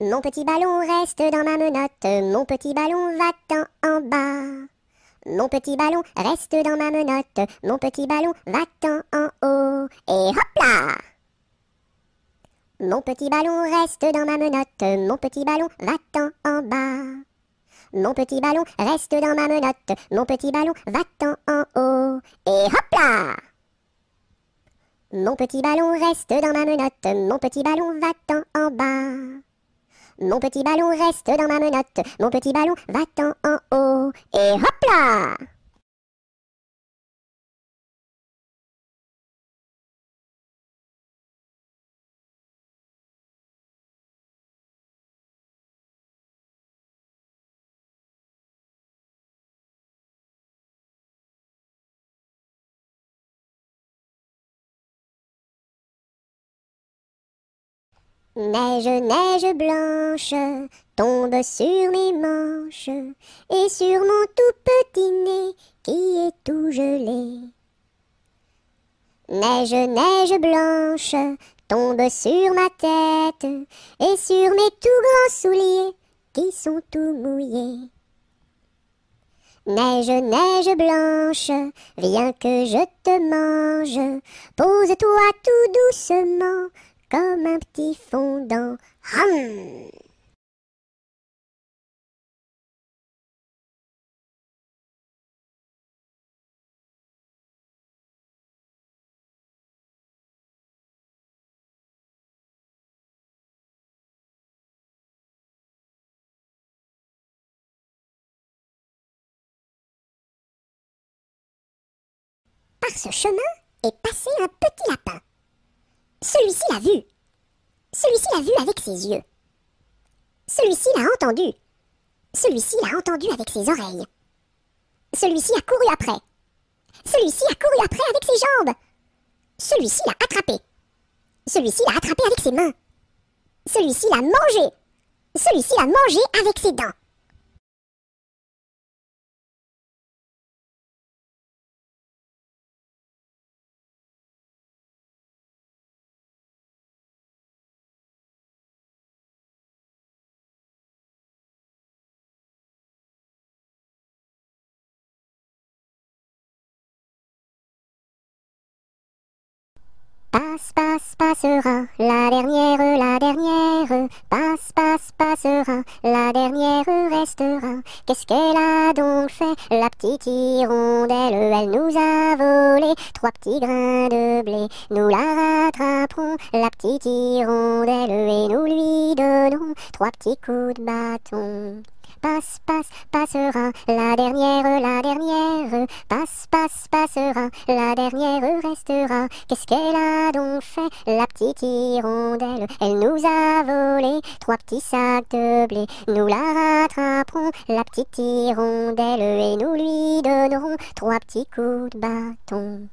Mon petit ballon reste dans ma menotte, mon petit ballon va-t'en en bas. Mon petit ballon reste dans ma menotte, mon petit ballon va-t'en en haut. Et hop là! Mon petit ballon reste dans ma menotte, mon petit ballon va-t'en en bas. Mon petit ballon reste dans ma menotte, mon petit ballon va-t'en en haut. Et hop là! Mon petit ballon reste dans ma menotte, mon petit ballon va-t'en en bas. Mon petit ballon reste dans ma menotte, mon petit ballon va-t'en en haut. Et hop là! Neige, neige blanche, tombe sur mes manches et sur mon tout petit nez qui est tout gelé. Neige, neige blanche, tombe sur ma tête et sur mes tout grands souliers qui sont tout mouillés. Neige, neige blanche, viens que je te mange, pose-toi tout doucement comme un petit fondant. Hum. par ce chemin est passé un petit lapin. Celui-ci l'a vu. Celui-ci l'a vu avec ses yeux. Celui-ci l'a entendu. Celui-ci l'a entendu avec ses oreilles. Celui-ci a couru après. Celui-ci a couru après avec ses jambes. Celui-ci l'a attrapé. Celui-ci l'a attrapé avec ses mains. Celui-ci l'a mangé. Celui-ci l'a mangé avec ses dents. Passe, passe, passera, la dernière, passe, passe, passera, la dernière restera. Qu'est-ce qu'elle a donc fait, la petite hirondelle? Elle nous a volé 3 petits grains de blé. Nous la rattraperons, la petite hirondelle, et nous lui donnerons 3 petits coups de bâton. Passe, passe, passera, la dernière, passe, passe, passera, la dernière restera. Qu'est-ce qu'elle a donc fait, la petite hirondelle? Elle nous a volé 3 petits sacs de blé. Nous la rattraperons, la petite hirondelle, et nous lui donnerons 3 petits coups de bâton.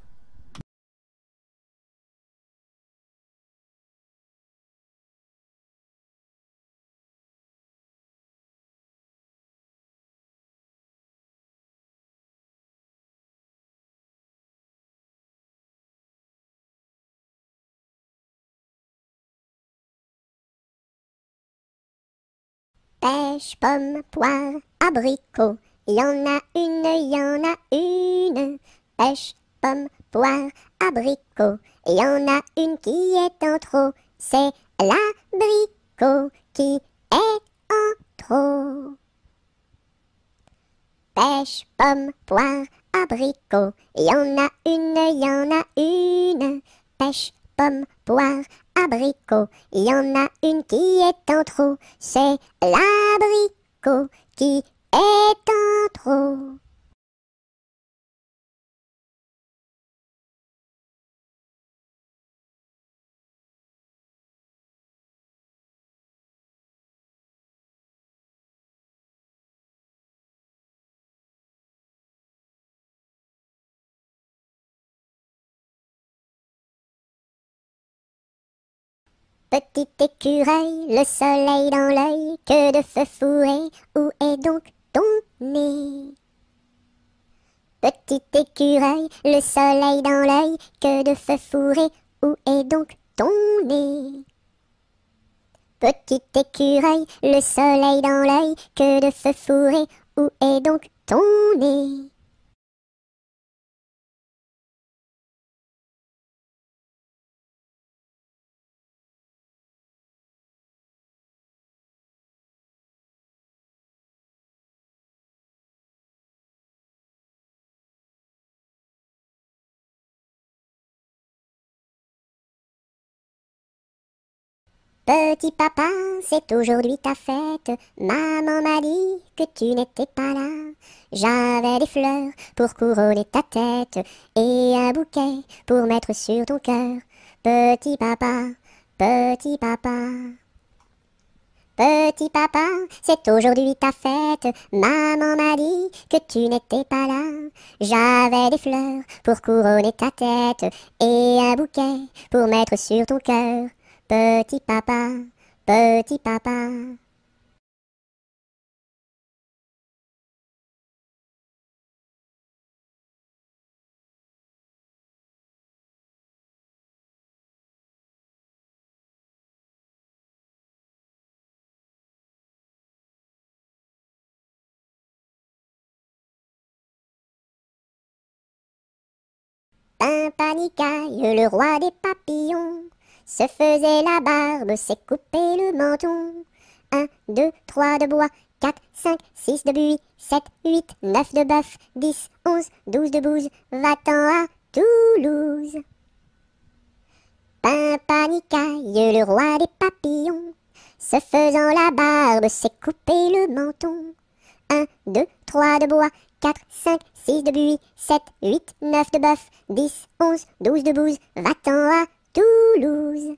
Pêche, pomme, poire, abricot, y en a une, y en a une. Pêche, pomme, poire, abricot, y en a une qui est en trop. C'est l'abricot qui est en trop. Pêche, pomme, poire, abricot, y en a une, y en a une. Pêche, pomme, poire, abricot, il y en a une qui est en trop, c'est l'abricot qui est en trop. Petit écureuil, le soleil dans l'œil, que de feu fourré, où est donc ton nez? Petit écureuil, le soleil dans l'œil, que de feu fourré, où est donc ton nez? Petit écureuil, le soleil dans l'œil, que de feu fourré, où est donc ton nez? Petit papa, c'est aujourd'hui ta fête. Maman m'a dit que tu n'étais pas là. J'avais des fleurs pour couronner ta tête et un bouquet pour mettre sur ton cœur. Petit papa, petit papa. Petit papa, c'est aujourd'hui ta fête. Maman m'a dit que tu n'étais pas là. J'avais des fleurs pour couronner ta tête et un bouquet pour mettre sur ton cœur. Petit papa, petit papa. Pimpanicaille, le roi des papillons, se faisait la barbe, s'est coupé le menton. 1, 2, 3 de bois, 4, 5, 6 de buis, 7, 8, 9 de bœuf, 10, 11, 12 de bouse, va-t'en à Toulouse. Pimpanicaille, le roi des papillons, se faisant la barbe, s'est coupé le menton. 1, 2, 3 de bois, 4, 5, 6 de buis, 7, 8, 9 de bœuf, 10, 11, 12 de bouse, va-t'en à Toulouse.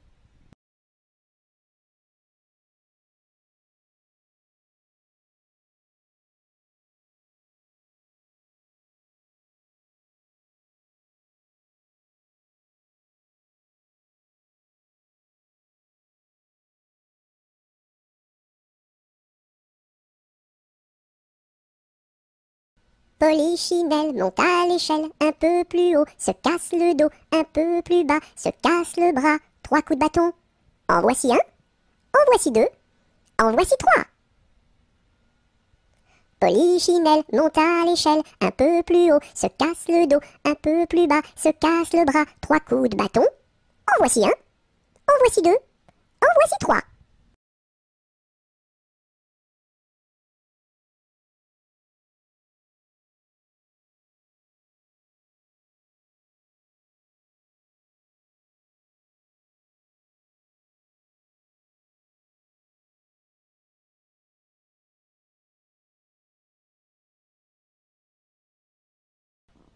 Polichinelle monte à l'échelle, un peu plus haut, se casse le dos, un peu plus bas, se casse le bras, 3 coups de bâton. En voici un, en voici deux, en voici trois. Polichinelle monte à l'échelle, un peu plus haut, se casse le dos, un peu plus bas, se casse le bras, 3 coups de bâton. En voici un, en voici deux, en voici trois.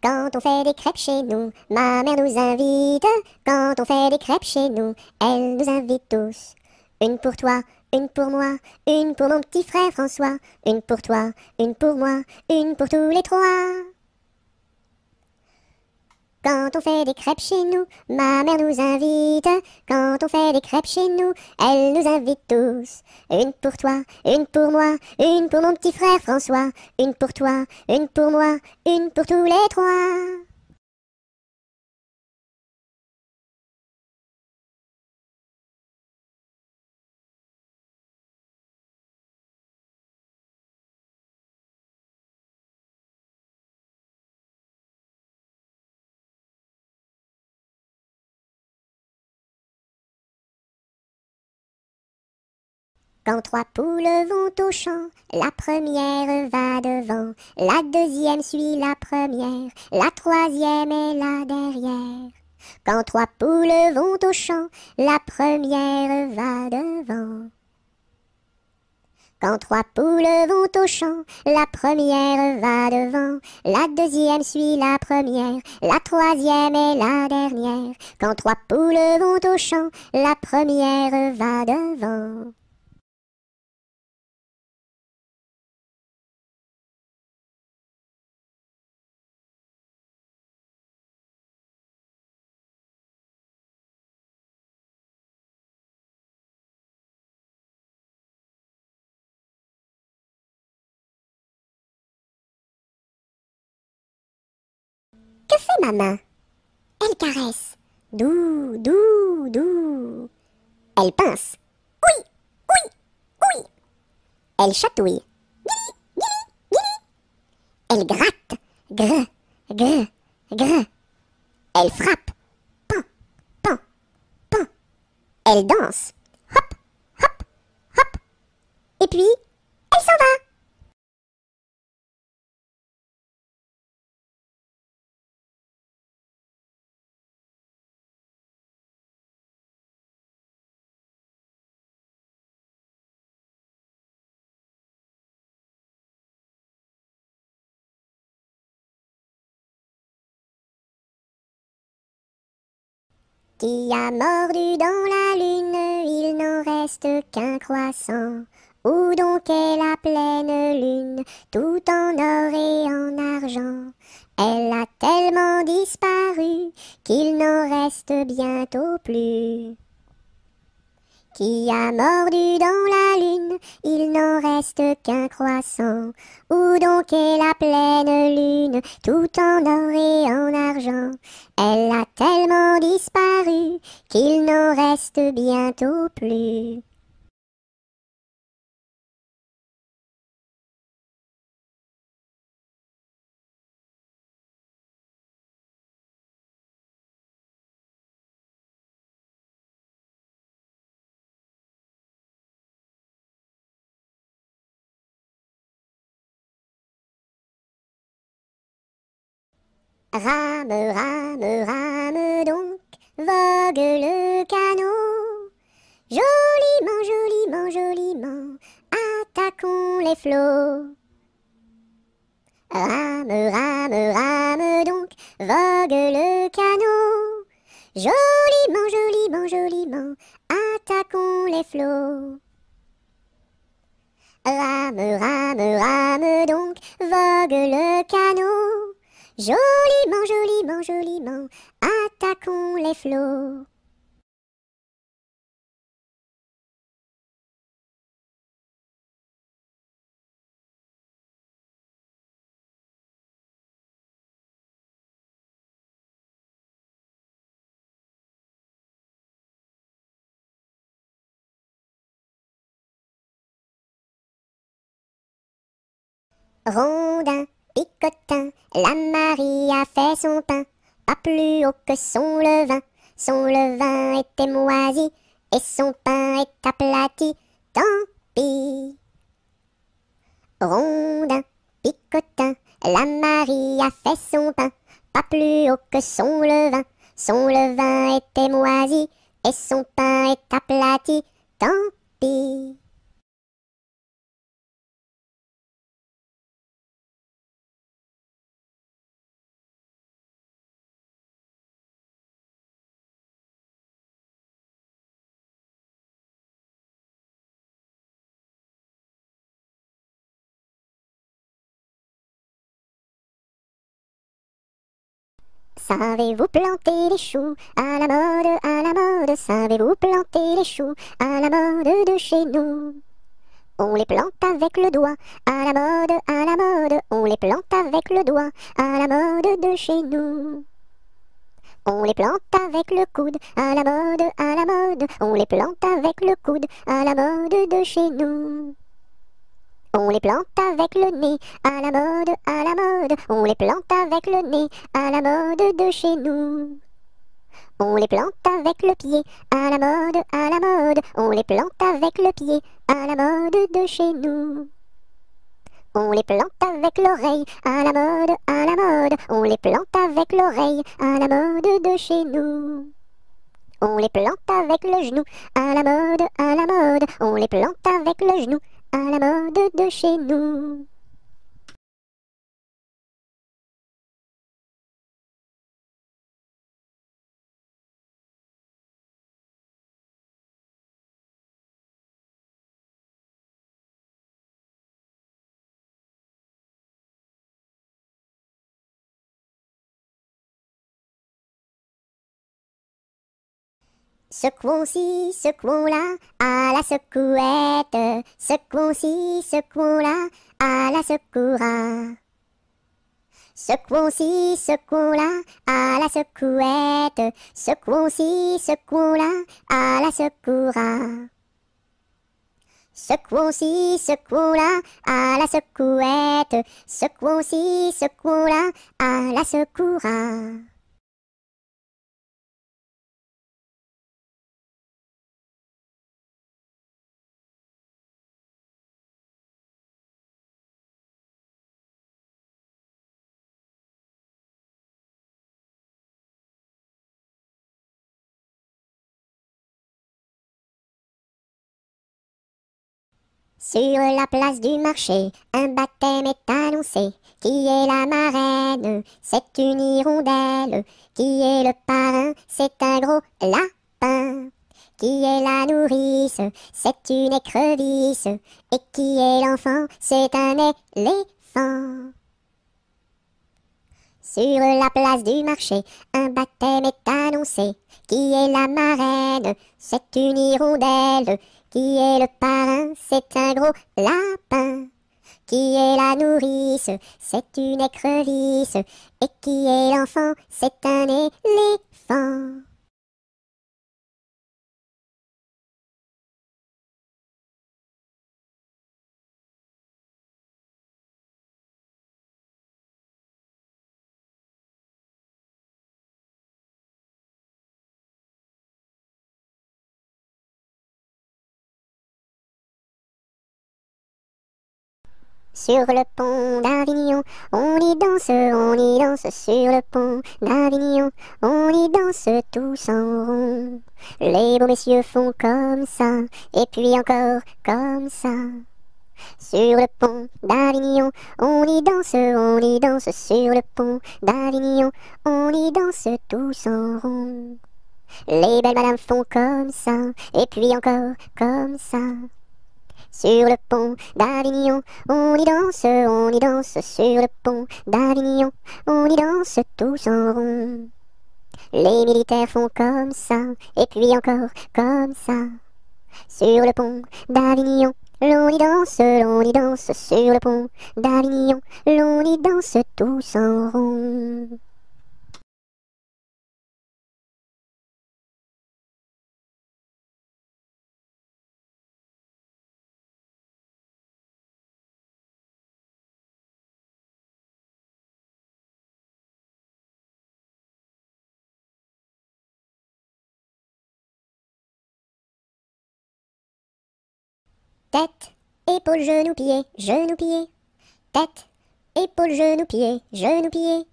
Quand on fait des crêpes chez nous, ma mère nous invite. Quand on fait des crêpes chez nous, elle nous invite tous. Une pour toi, une pour moi, une pour mon petit frère François. Une pour toi, une pour moi, une pour tous les trois. Quand on fait des crêpes chez nous, ma mère nous invite. Quand on fait des crêpes chez nous, elle nous invite tous. Une pour toi, une pour moi, une pour mon petit frère François. Une pour toi, une pour moi, une pour tous les trois. Quand 3 poules vont au champ, la première va devant, la deuxième suit la première, la troisième est là derrière. Quand 3 poules vont au champ, la première va devant. Quand 3 poules vont au champ, la première va devant, la deuxième suit la première, la troisième est la dernière. Quand 3 poules vont au champ, la première va devant. Que fait ma main? Elle caresse. Doux, doux, doux. Elle pince. Oui, oui, oui. Elle chatouille. Elle gratte. Grr, grr, grr. Elle frappe. Pan, pan, pan. Elle danse. Hop, hop, hop. Et puis, elle s'en va. Qui a mordu dans la lune, il n'en reste qu'un croissant. Où donc est la pleine lune, tout en or et en argent? Elle a tellement disparu qu'il n'en reste bientôt plus. Qui a mordu dans la lune, il n'en reste qu'un croissant. Où donc est la pleine lune, tout en or et en argent? Elle a tellement disparu qu'il n'en reste bientôt plus. Rame, rame, rame donc, vogue le canot. Joliment, joliment, joliment, attaquons les flots. Rame, rame, rame donc, vogue le canot. Joliment, joliment, joliment, attaquons les flots. Rame, rame, rame donc, vogue le canot. Joliment, joliment, joliment, attaquons les flots. Rondin, picotin, la Marie a fait son pain, pas plus haut que son levain était moisi, et son pain est aplati, tant pis. Rondin, picotin, la Marie a fait son pain, pas plus haut que son levain était moisi, et son pain est aplati, tant pis. Savez-vous planter les choux à la mode, savez-vous planter les choux à la mode de chez nous? On les plante avec le doigt, à la mode, on les plante avec le doigt, à la mode de chez nous. On les plante avec le coude, à la mode, on les plante avec le coude, à la mode de chez nous. On les plante avec le nez, à la mode, on les plante avec le nez, à la mode de chez nous. On les plante avec le pied, à la mode, on les plante avec le pied, à la mode de chez nous. On les plante avec l'oreille, à la mode, on les plante avec l'oreille, à la mode de chez nous. On les plante avec le genou, à la mode, on les plante avec le genou, à la mode de chez nous. Secouons-ci, secouons-là, à la secouette. Secouons-ci, secouons-là, à la secoura. Secouons-ci, secouons-là, à la secouette. Secouons-ci, secouons-là, à la secoura. Secouons-ci, secouons-là, à la secouette. Secouons-ci, secouons-là, à la secoura. Sur la place du marché, un baptême est annoncé. Qui est la marraine? C'est une hirondelle. Qui est le parrain? C'est un gros lapin. Qui est la nourrice? C'est une écrevisse. Et qui est l'enfant? C'est un éléphant. Sur la place du marché, un baptême est annoncé. Qui est la marraine? C'est une hirondelle. Qui est le parrain? C'est un gros lapin. Qui est la nourrice? C'est une écrevisse. Et qui est l'enfant? C'est un éléphant. Sur le pont d'Avignon, on y danse sur le pont d'Avignon, on y danse tous en rond. Les beaux messieurs font comme ça, et puis encore comme ça. Sur le pont d'Avignon, on y danse sur le pont d'Avignon, on y danse tous en rond. Les belles madames font comme ça, et puis encore comme ça. Sur le pont d'Avignon, on y danse sur le pont d'Avignon, on y danse tous en rond. Les militaires font comme ça, et puis encore comme ça. Sur le pont d'Avignon, l'on y danse sur le pont d'Avignon, l'on y danse tous en rond. Tête, épaules, genoux, pieds, genoux, pieds. Tête, épaules, genoux, pieds, genoux, pieds.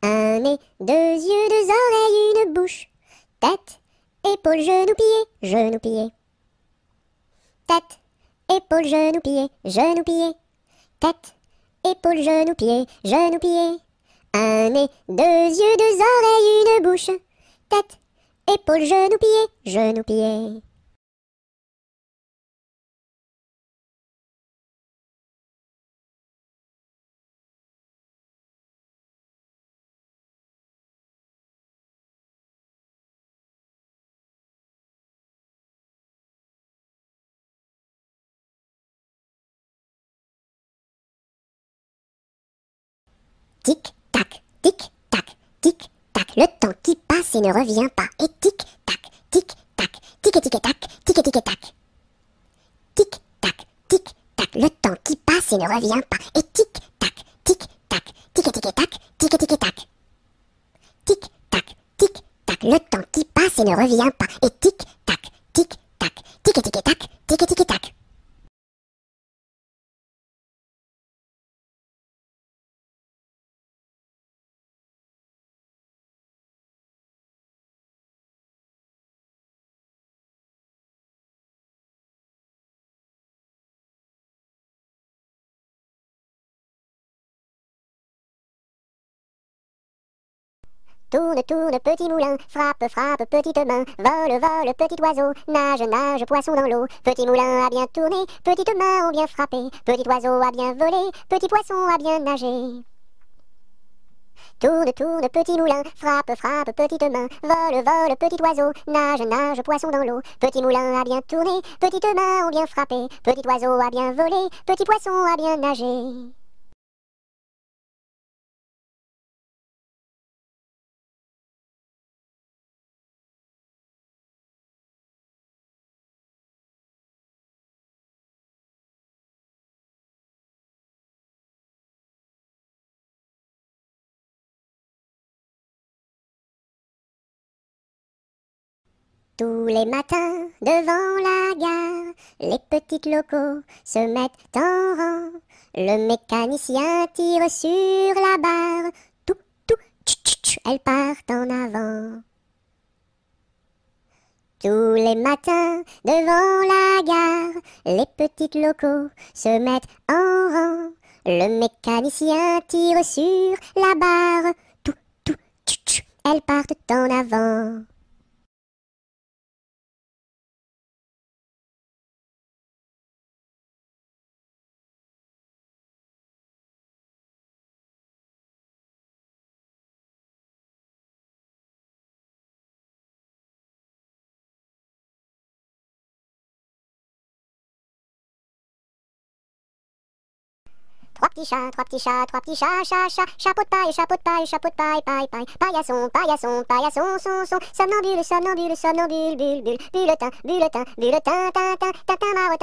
Un nez, deux yeux, deux oreilles, une bouche. Tête, épaules, genoux, pieds, genoux, pieds. Tête, épaules, genoux, pieds, genoux, pieds. Tête, épaules, genoux, pieds, genoux, pieds. Un nez, deux yeux, deux oreilles, une bouche. Tête, épaules, genoux, pieds, genoux, pieds. Tic-tac, tic-tac, tic-tac, le temps qui passe et ne revient pas. Et tic-tac, tic-tac, tic-tic-tac, tic-tic-tac. Tic-tac, tic-tac, le temps qui passe et ne revient pas. Et tic-tac, tic-tac, tic-tic-tac, tic-tic-tac. Tic-tac, tic-tac, le temps qui passe et ne revient pas. Et tic-tac, tic-tac, tic-tic-tac, tic-tic-tac. Tourne, tourne, petit moulin, frappe, frappe, petite main, vole, vole, petit oiseau, nage, nage, poisson dans l'eau. Petit moulin a bien tourné, petites mains ont bien frappé, petit oiseau a bien volé, petit poisson a bien nagé. Tourne, tourne, petit moulin, frappe, frappe, petite main, vole, vole, petit oiseau, nage, nage, poisson dans l'eau. Petit moulin a bien tourné, petites mains ont bien frappé, petit oiseau a bien volé, petit poisson a bien nagé. Tous les matins, devant la gare, les petites locaux se mettent en rang. Le mécanicien tire sur la barre. Tout, tout, tch, tch, tch, elles partent en avant. Tous les matins, devant la gare, les petites locaux se mettent en rang. Le mécanicien tire sur la barre. Tout, tout, tch, tch, elles partent en avant. Trois petits chats, trois petits chats, trois petits chats, chat, chat, chapeau de paille, chapeau de paille, chapeau de paille, paille, paille, paillasson, paillasson, paillasson, son, somnambule, somnambule, somnambule, bulle, bulle, bulletin, bulletin, bulletin, tintin, tintin, mar,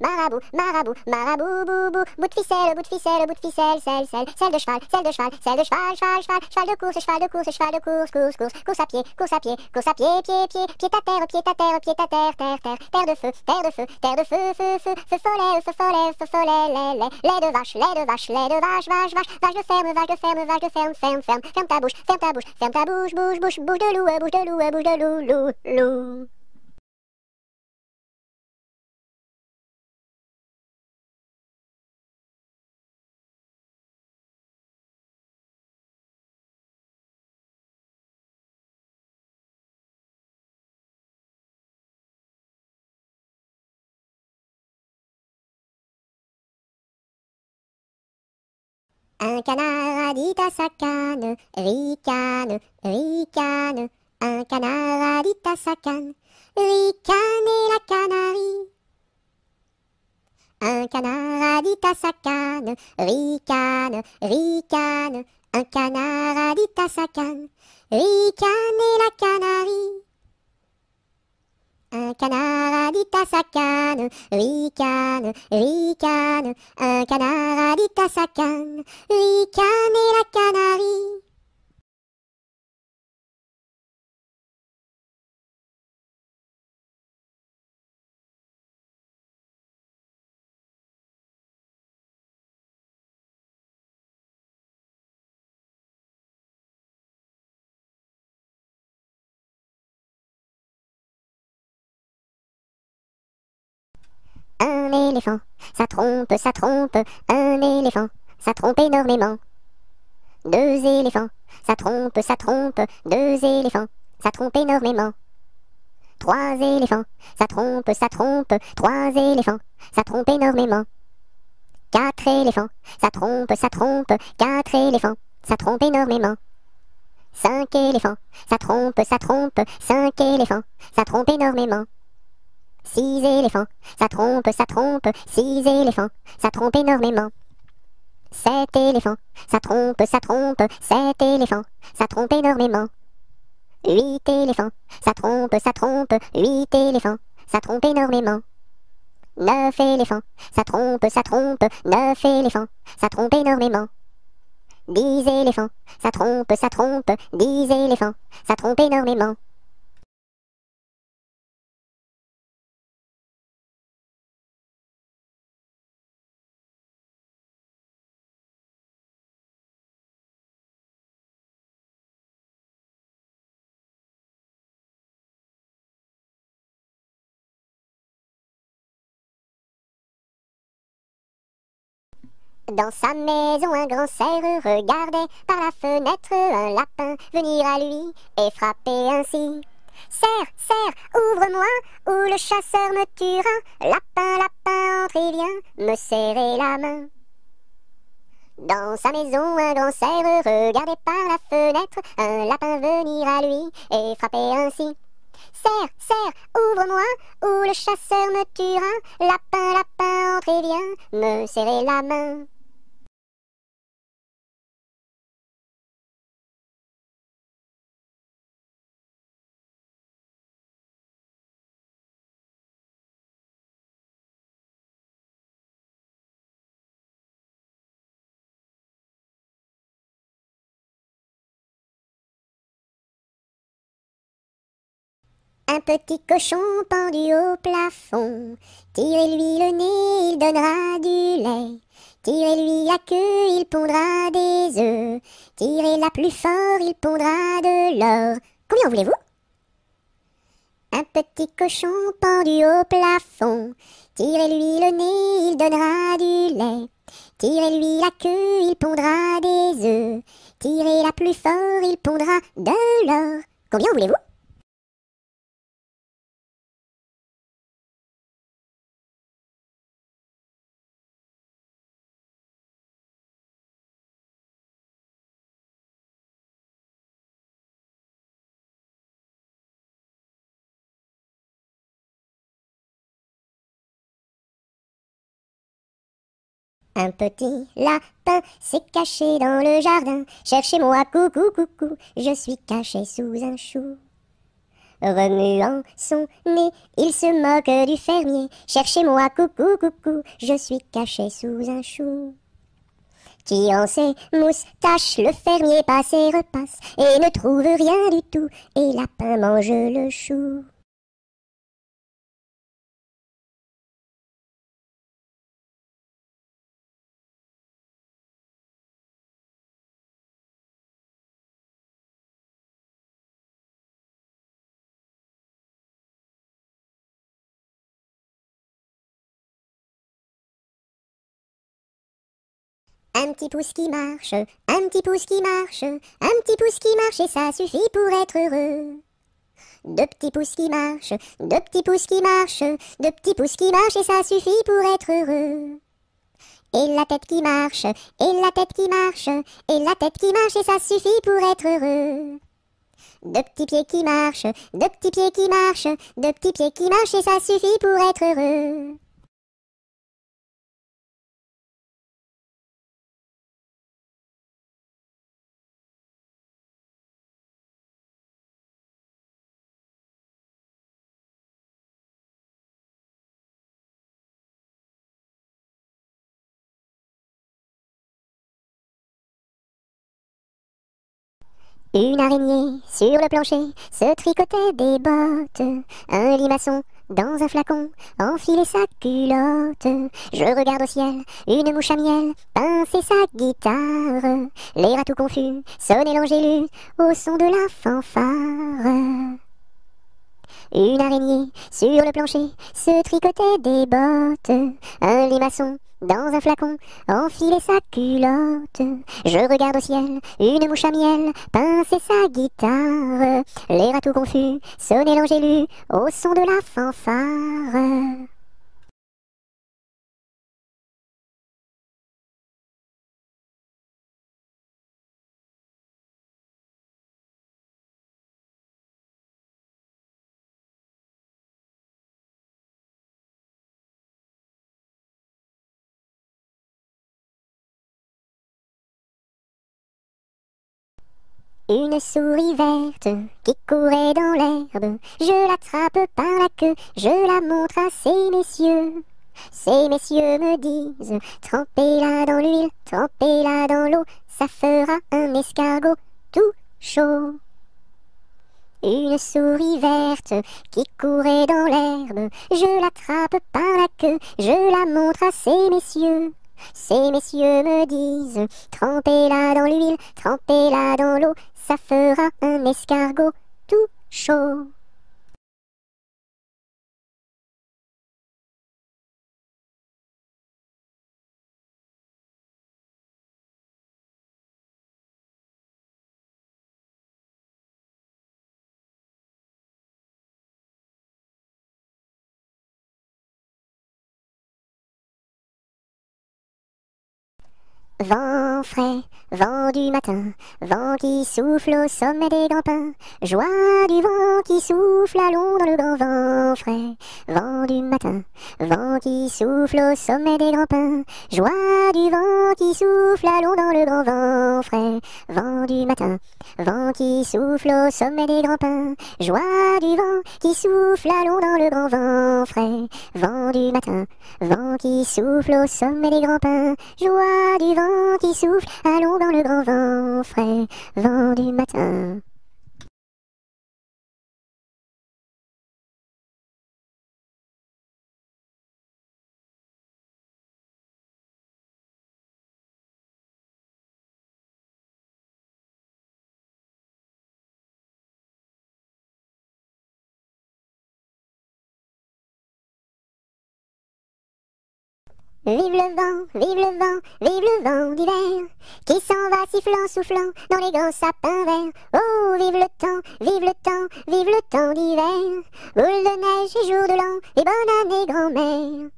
marabout, marabout, marabout, boubou, bout de ficelle, bout de ficelle, bout de ficelle, selle de cheval, selle de cheval, selle de cheval, cheval, cheval, cheval de course, cheval de course, cheval de course, course, course, course à pied, course à pied, course à pied, pied, pied, pied à terre, pied à terre, pied à terre, terre, terre, terre de feu, terre de feu, terre de feu, feu, feu, feu follet, feu follet, feu follet, lait de vache, lait de vache, lait de vache, vache, vache, vache de ferme, vache de ferme, vache de ferme, ferme, ferme, ferme ta bouche, ferme ta bouche, ferme ta bouche, bouche, bouche, bouche de loup, bouche de loup, bouche de loup, loup, loup. Un canard a dit à sa canne, ricane, ricane. Un canard a dit à sa canne, ricane et la canarie. Un canard a dit à sa canne, ricane, ricane. Un canard a dit à sa canne, ricane et la canarie. Un canard a dit à sa canne, ricane, ricane. Un canard a dit à sa canne, ricane et la canarie. Un éléphant, ça trompe, un éléphant, ça trompe énormément. Deux éléphants, ça trompe, deux éléphants, ça trompe énormément. Trois éléphants, ça trompe, trois éléphants, ça trompe énormément. Quatre éléphants, ça trompe, quatre éléphants, ça trompe énormément. Cinq éléphants, ça trompe, cinq éléphants, ça trompe énormément. Six éléphants, ça trompe, six éléphants, ça trompe énormément. Sept éléphants, ça trompe, sept éléphants, ça trompe énormément. Huit éléphants, ça trompe, huit éléphants, ça trompe énormément. Neuf éléphants, ça trompe, neuf éléphants, ça trompe énormément. 10 éléphants, ça trompe, 10 éléphants, ça trompe énormément. Dans sa maison, un grand cerf regardait par la fenêtre un lapin venir à lui et frapper ainsi. Cerf, cerf, ouvre-moi, ou le chasseur me tuera. Lapin, lapin, entre et viens me serrer la main. Dans sa maison, un grand cerf regardait par la fenêtre un lapin venir à lui et frapper ainsi. Cerf, cerf, ouvre-moi, ou le chasseur me tuera. Lapin, lapin, entre et viens me serrer la main. Un petit cochon pendu au plafond, tirez-lui le nez, il donnera du lait. Tirez-lui la queue, il pondra des œufs. Tirez-la plus fort, il pondra de l'or. Combien voulez-vous? Un petit cochon pendu au plafond, tirez-lui le nez, il donnera du lait. Tirez-lui la queue, il pondra des œufs. Tirez-la plus fort, il pondra de l'or. Combien voulez-vous? Un petit lapin s'est caché dans le jardin. Cherchez-moi, coucou, coucou, je suis caché sous un chou. Remuant son nez, il se moque du fermier. Cherchez-moi, coucou, coucou, je suis caché sous un chou. Tirant ses moustaches, le fermier passe et repasse et ne trouve rien du tout, et lapin mange le chou. Un petit pouce qui marche, un petit pouce qui marche, un petit pouce qui marche et ça suffit pour être heureux. Deux petits pouces qui marchent, deux petits pouces qui marchent, deux petits pouces qui marchent et ça suffit pour être heureux. Et la tête qui marche, et la tête qui marche, et la tête qui marche, et ça suffit pour être heureux. Deux petits pieds qui marchent, deux petits pieds qui marchent, deux petits pieds qui marchent, et ça suffit pour être heureux. Une araignée sur le plancher se tricotait des bottes. Un limaçon dans un flacon enfilait sa culotte. Je regarde au ciel, une mouche à miel pincer sa guitare. Les rats tout confus sonnaient l'angélus au son de la fanfare. Une araignée sur le plancher se tricotait des bottes. Un limaçon dans un flacon enfilait sa culotte. Je regarde au ciel, une mouche à miel pincer sa guitare. Les rats tout confus sonnaient l'angélus au son de la fanfare. Une souris verte qui courait dans l'herbe, je l'attrape par la queue, je la montre à ces messieurs. Ces messieurs me disent, trempez-la dans l'huile, trempez-la dans l'eau, ça fera un escargot tout chaud. Une souris verte qui courait dans l'herbe, je l'attrape par la queue, je la montre à ces messieurs. Ces messieurs me disent, trempez-la dans l'huile, trempez-la dans l'eau, ça fera un escargot tout chaud. Vent frais, vent du matin, vent qui souffle au sommet des grands pins, joie du vent qui souffle à l'ombre dans le grand vent frais. Vent du matin, vent qui souffle au sommet des grands pins, joie du vent qui souffle à l'ombre dans le grand vent frais. Vent du matin, vent qui souffle au sommet des grands pins, joie du vent qui souffle à l'ombre dans le grand vent frais. Vent du matin, vent qui souffle au sommet des grands pins, joie du vent qui souffle, allons dans le grand vent frais, vent du matin. Vive le vent, vive le vent, vive le vent d'hiver, qui s'en va sifflant, soufflant dans les grands sapins verts. Oh, vive le temps, vive le temps, vive le temps d'hiver, boule de neige et jour de l'an, et bonne année grand-mère.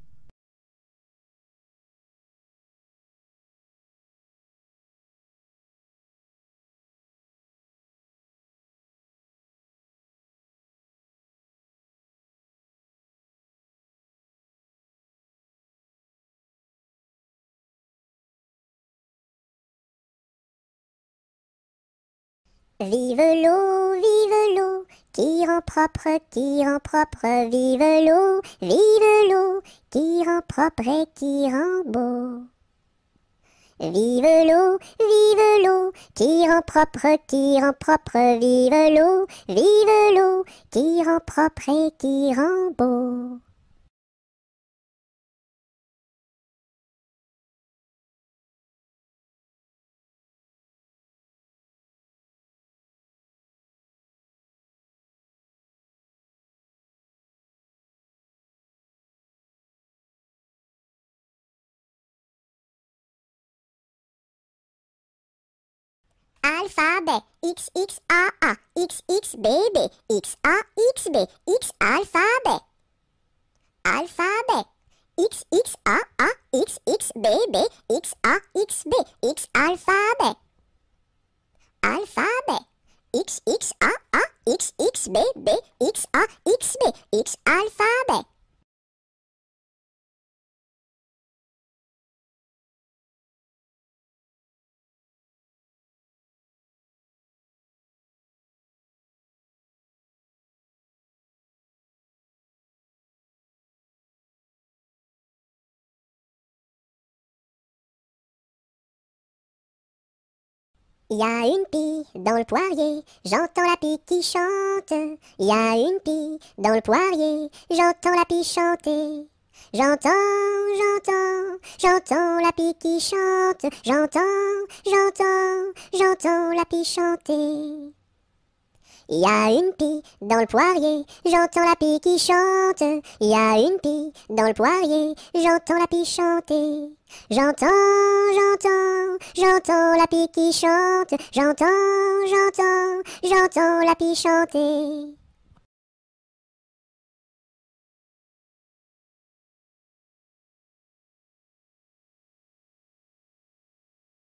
Vive l'eau, qui rend propre, vive l'eau, qui rend propre et qui rend beau. Vive l'eau, qui rend propre, vive l'eau, qui rend propre et qui rend beau. Alphabet, X, X, A, A, X, X, B, B, X, A, X, B, X, alphabet. Alphabet, X, X, A, A, X, X, B, B, X, A, X, B, X, alphabet. Alphabet. X, X, A, A, X, X, B, B, X, A, X, B, X, alphabet. Il y a une pie dans le poirier, j'entends la pie qui chante. Il y a une pie dans le poirier, j'entends la pie chanter. J'entends, j'entends la pie qui chante. J'entends la pie chanter. Il y a une pie dans le poirier, j'entends la pie qui chante. Il y a une pie dans le poirier, j'entends la pie chanter. J'entends la pie qui chante. J'entends la pie chanter.